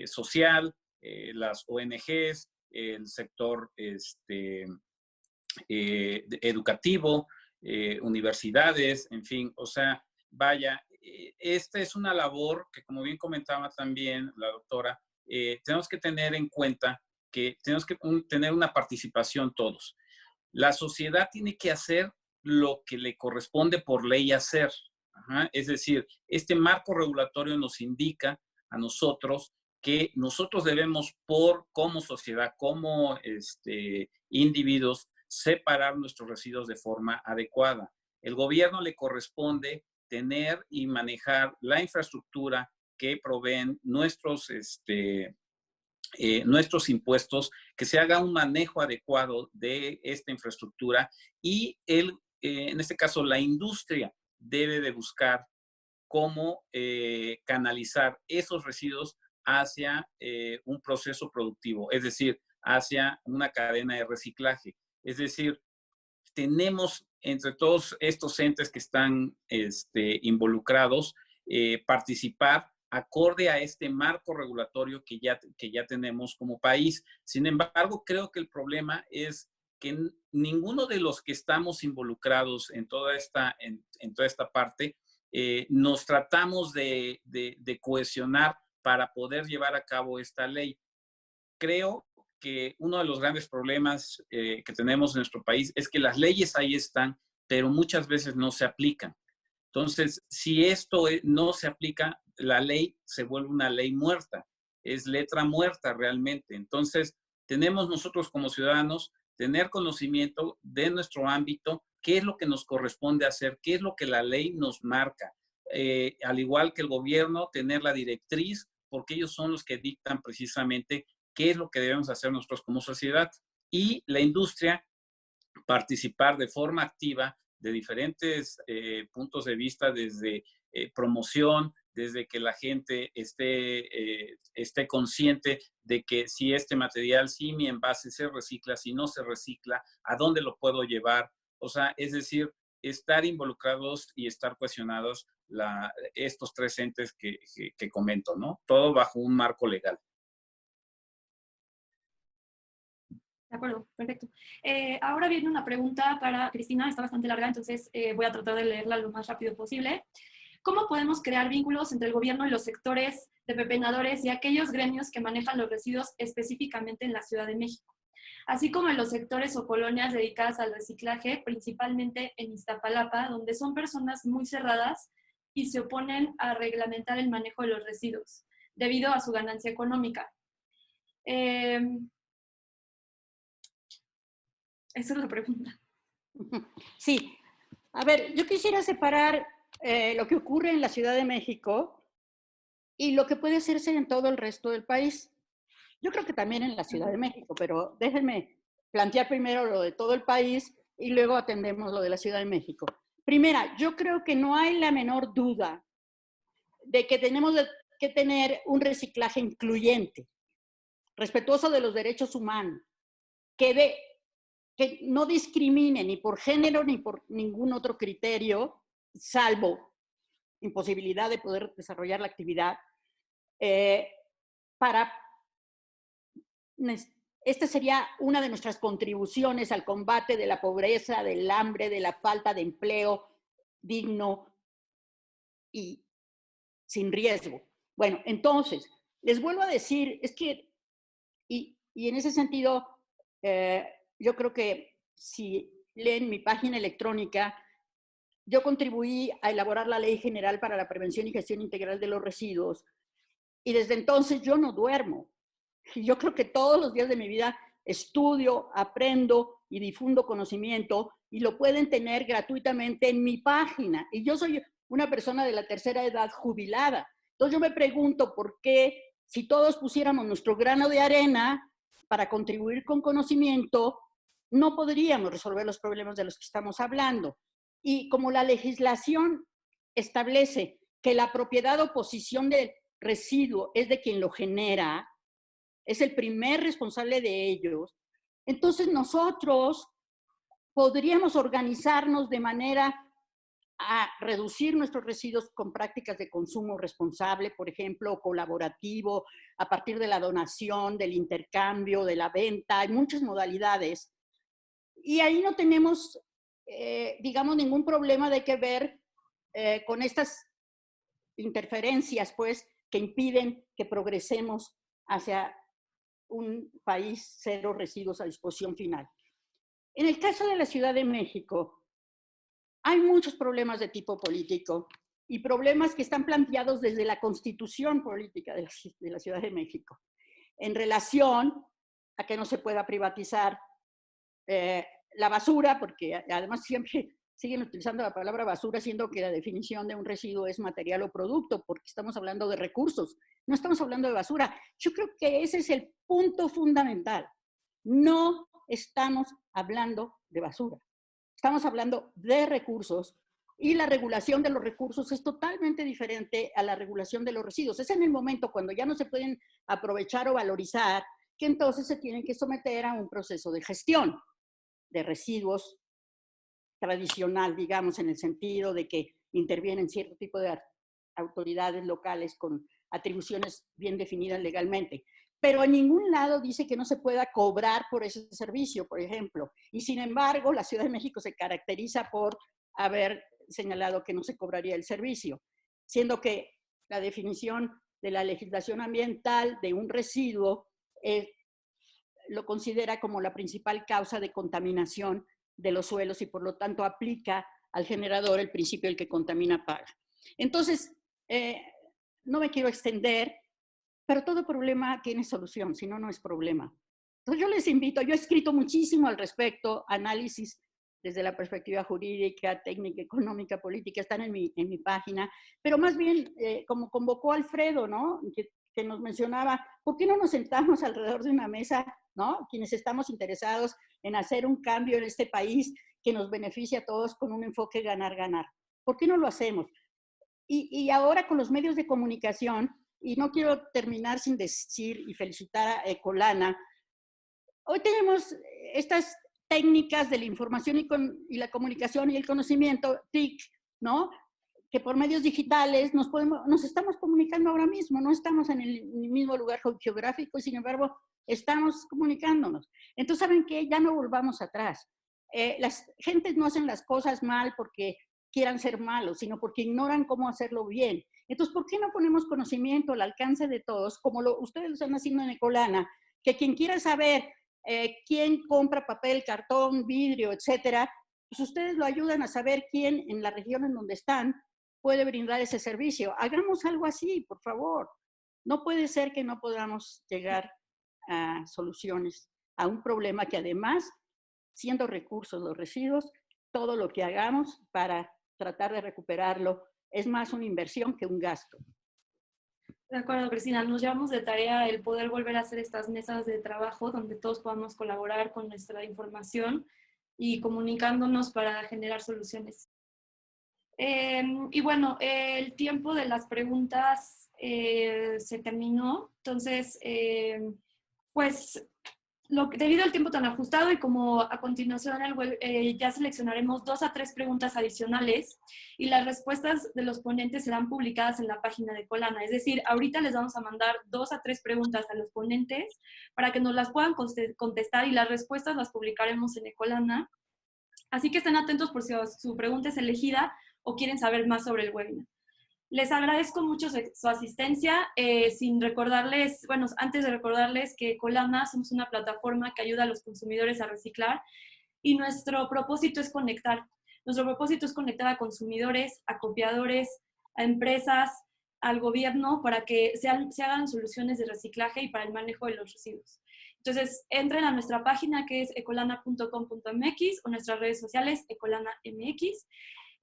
social, las ONGs, el sector educativo, universidades, en fin, o sea, vaya, esta es una labor que, como bien comentaba también la doctora, tenemos que tener en cuenta que tenemos que tener una participación todos. La sociedad tiene que hacer lo que le corresponde por ley hacer. Ajá. Es decir, este marco regulatorio nos indica a nosotros que nosotros debemos, como sociedad, como individuos, separar nuestros residuos de forma adecuada. El gobierno le corresponde tener y manejar la infraestructura que proveen nuestros impuestos, que se haga un manejo adecuado de esta infraestructura y en este caso la industria debe de buscar cómo canalizar esos residuos hacia un proceso productivo, es decir, hacia una cadena de reciclaje. Es decir, tenemos entre todos estos entes que están involucrados participar acorde a este marco regulatorio que ya tenemos como país. Sin embargo, creo que el problema es que ninguno de los que estamos involucrados en toda esta parte nos tratamos de cohesionar para poder llevar a cabo esta ley. Creo que uno de los grandes problemas que tenemos en nuestro país es que las leyes ahí están, pero muchas veces no se aplican. Entonces, si esto no se aplica, la ley se vuelve una ley muerta, es letra muerta realmente. Entonces, tenemos nosotros como ciudadanos tener conocimiento de nuestro ámbito, qué es lo que nos corresponde hacer, qué es lo que la ley nos marca. Al igual que el gobierno, tener la directriz, porque ellos son los que dictan precisamente qué es lo que debemos hacer nosotros como sociedad. Y la industria, participar de forma activa de diferentes puntos de vista, desde promoción, desde que la gente esté consciente de que si este material, si mi envase se recicla, si no se recicla, ¿a dónde lo puedo llevar? O sea, es decir, estar involucrados y estar cuestionados estos tres entes que comento, ¿no? Todo bajo un marco legal. De acuerdo, perfecto. Ahora viene una pregunta para Cristina, está bastante larga, entonces voy a tratar de leerla lo más rápido posible. ¿Cómo podemos crear vínculos entre el gobierno y los sectores de pepenadores y aquellos gremios que manejan los residuos específicamente en la Ciudad de México? Así como en los sectores o colonias dedicadas al reciclaje, principalmente en Iztapalapa, donde son personas muy cerradas y se oponen a reglamentar el manejo de los residuos, debido a su ganancia económica. Esa es la pregunta. Sí. A ver, yo quisiera separar lo que ocurre en la Ciudad de México y lo que puede hacerse en todo el resto del país. Yo creo que también en la Ciudad de México, pero déjenme plantear primero lo de todo el país y luego atendemos lo de la Ciudad de México. Primera, yo creo que no hay la menor duda de que tenemos que tener un reciclaje incluyente, respetuoso de los derechos humanos, que no discrimine ni por género ni por ningún otro criterio, salvo imposibilidad de poder desarrollar la actividad, esta sería una de nuestras contribuciones al combate de la pobreza, del hambre, de la falta de empleo digno y sin riesgo. Bueno, entonces, les vuelvo a decir, es que, y en ese sentido, yo creo que si leen mi página electrónica, yo contribuí a elaborar la Ley General para la Prevención y Gestión Integral de los Residuos, y desde entonces yo no duermo. Y yo creo que todos los días de mi vida estudio, aprendo y difundo conocimiento, y lo pueden tener gratuitamente en mi página. Y yo soy una persona de la tercera edad jubilada. Entonces yo me pregunto por qué, si todos pusiéramos nuestro grano de arena para contribuir con conocimiento, no podríamos resolver los problemas de los que estamos hablando. Y como la legislación establece que la propiedad o posesión del residuo es de quien lo genera, es el primer responsable de ellos, entonces nosotros podríamos organizarnos de manera a reducir nuestros residuos con prácticas de consumo responsable, por ejemplo, colaborativo, a partir de la donación, del intercambio, de la venta, hay muchas modalidades. Y ahí no tenemos, digamos, ningún problema de que ver con estas interferencias, pues, que impiden que progresemos hacia un país cero residuos a disposición final. En el caso de la Ciudad de México, hay muchos problemas de tipo político y problemas que están planteados desde la constitución política de la Ciudad de México, en relación a que no se pueda privatizar la basura, porque además siempre siguen utilizando la palabra basura, siendo que la definición de un residuo es material o producto, porque estamos hablando de recursos, no estamos hablando de basura. Yo creo que ese es el punto fundamental. No estamos hablando de basura, estamos hablando de recursos, y la regulación de los recursos es totalmente diferente a la regulación de los residuos. Es en el momento cuando ya no se pueden aprovechar o valorizar que entonces se tienen que someter a un proceso de gestión de residuos tradicional, digamos, en el sentido de que intervienen cierto tipo de autoridades locales con atribuciones bien definidas legalmente. Pero en ningún lado dice que no se pueda cobrar por ese servicio, por ejemplo. Y sin embargo, la Ciudad de México se caracteriza por haber señalado que no se cobraría el servicio, siendo que la definición de la legislación ambiental de un residuo lo considera como la principal causa de contaminación de los suelos y por lo tanto aplica al generador el principio del que contamina paga. Entonces, no me quiero extender, pero todo problema tiene solución, si no, no es problema. Entonces yo les invito, yo he escrito muchísimo al respecto, análisis desde la perspectiva jurídica, técnica, económica, política, están en mi página, pero más bien, como convocó Alfredo, ¿no? Que nos mencionaba, ¿por qué no nos sentamos alrededor de una mesa, ¿no? Quienes estamos interesados en hacer un cambio en este país que nos beneficie a todos con un enfoque ganar-ganar. ¿Por qué no lo hacemos? Y ahora con los medios de comunicación, y no quiero terminar sin decir y felicitar a Ecolana, hoy tenemos estas técnicas de la información y la comunicación y el conocimiento, TIC, ¿no? Que por medios digitales nos estamos comunicando ahora mismo, no estamos en el mismo lugar geográfico y sin embargo estamos comunicándonos. Entonces, ¿saben qué? Ya no volvamos atrás. Las gentes no hacen las cosas mal porque quieran ser malos, sino porque ignoran cómo hacerlo bien. Entonces, ¿por qué no ponemos conocimiento al alcance de todos, como ustedes lo están haciendo en Ecolana, que quien quiera saber quién compra papel, cartón, vidrio, etcétera, pues ustedes lo ayudan a saber quién en la región en donde están puede brindar ese servicio? Hagamos algo así, por favor. No puede ser que no podamos llegar a soluciones a un problema que además, siendo recursos los residuos, todo lo que hagamos para tratar de recuperarlo es más una inversión que un gasto. De acuerdo, Cristina. Nos llevamos de tarea el poder volver a hacer estas mesas de trabajo donde todos podamos colaborar con nuestra información y comunicándonos para generar soluciones. Y bueno, el tiempo de las preguntas se terminó. Entonces, pues debido al tiempo tan ajustado y como a continuación ya seleccionaremos 2 a 3 preguntas adicionales y las respuestas de los ponentes serán publicadas en la página de Ecolana. Es decir, ahorita les vamos a mandar 2 a 3 preguntas a los ponentes para que nos las puedan contestar y las respuestas las publicaremos en Ecolana. Así que estén atentos por si su pregunta es elegida o quieren saber más sobre el webinar. Les agradezco mucho su asistencia, antes de recordarles que Ecolana somos una plataforma que ayuda a los consumidores a reciclar y nuestro propósito es conectar. Nuestro propósito es conectar a consumidores, a copiadores, a empresas, al gobierno para que se hagan soluciones de reciclaje y para el manejo de los residuos. Entonces, entren a nuestra página que es ecolana.com.mx o nuestras redes sociales, ecolana.mx.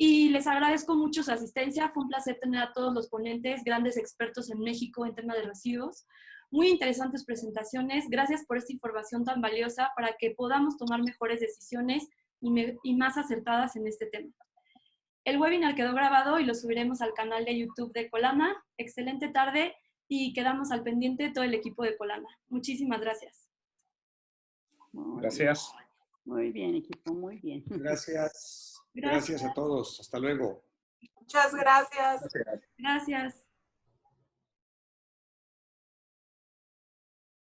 Y les agradezco mucho su asistencia. Fue un placer tener a todos los ponentes, grandes expertos en México en tema de residuos. Muy interesantes presentaciones. Gracias por esta información tan valiosa para que podamos tomar mejores decisiones y más acertadas en este tema. El webinar quedó grabado y lo subiremos al canal de YouTube de Ecolana. Excelente tarde y quedamos al pendiente de todo el equipo de Ecolana. Muchísimas gracias. Gracias. Muy bien, equipo, muy bien. Gracias. Gracias a todos. Hasta luego. Muchas gracias. Gracias.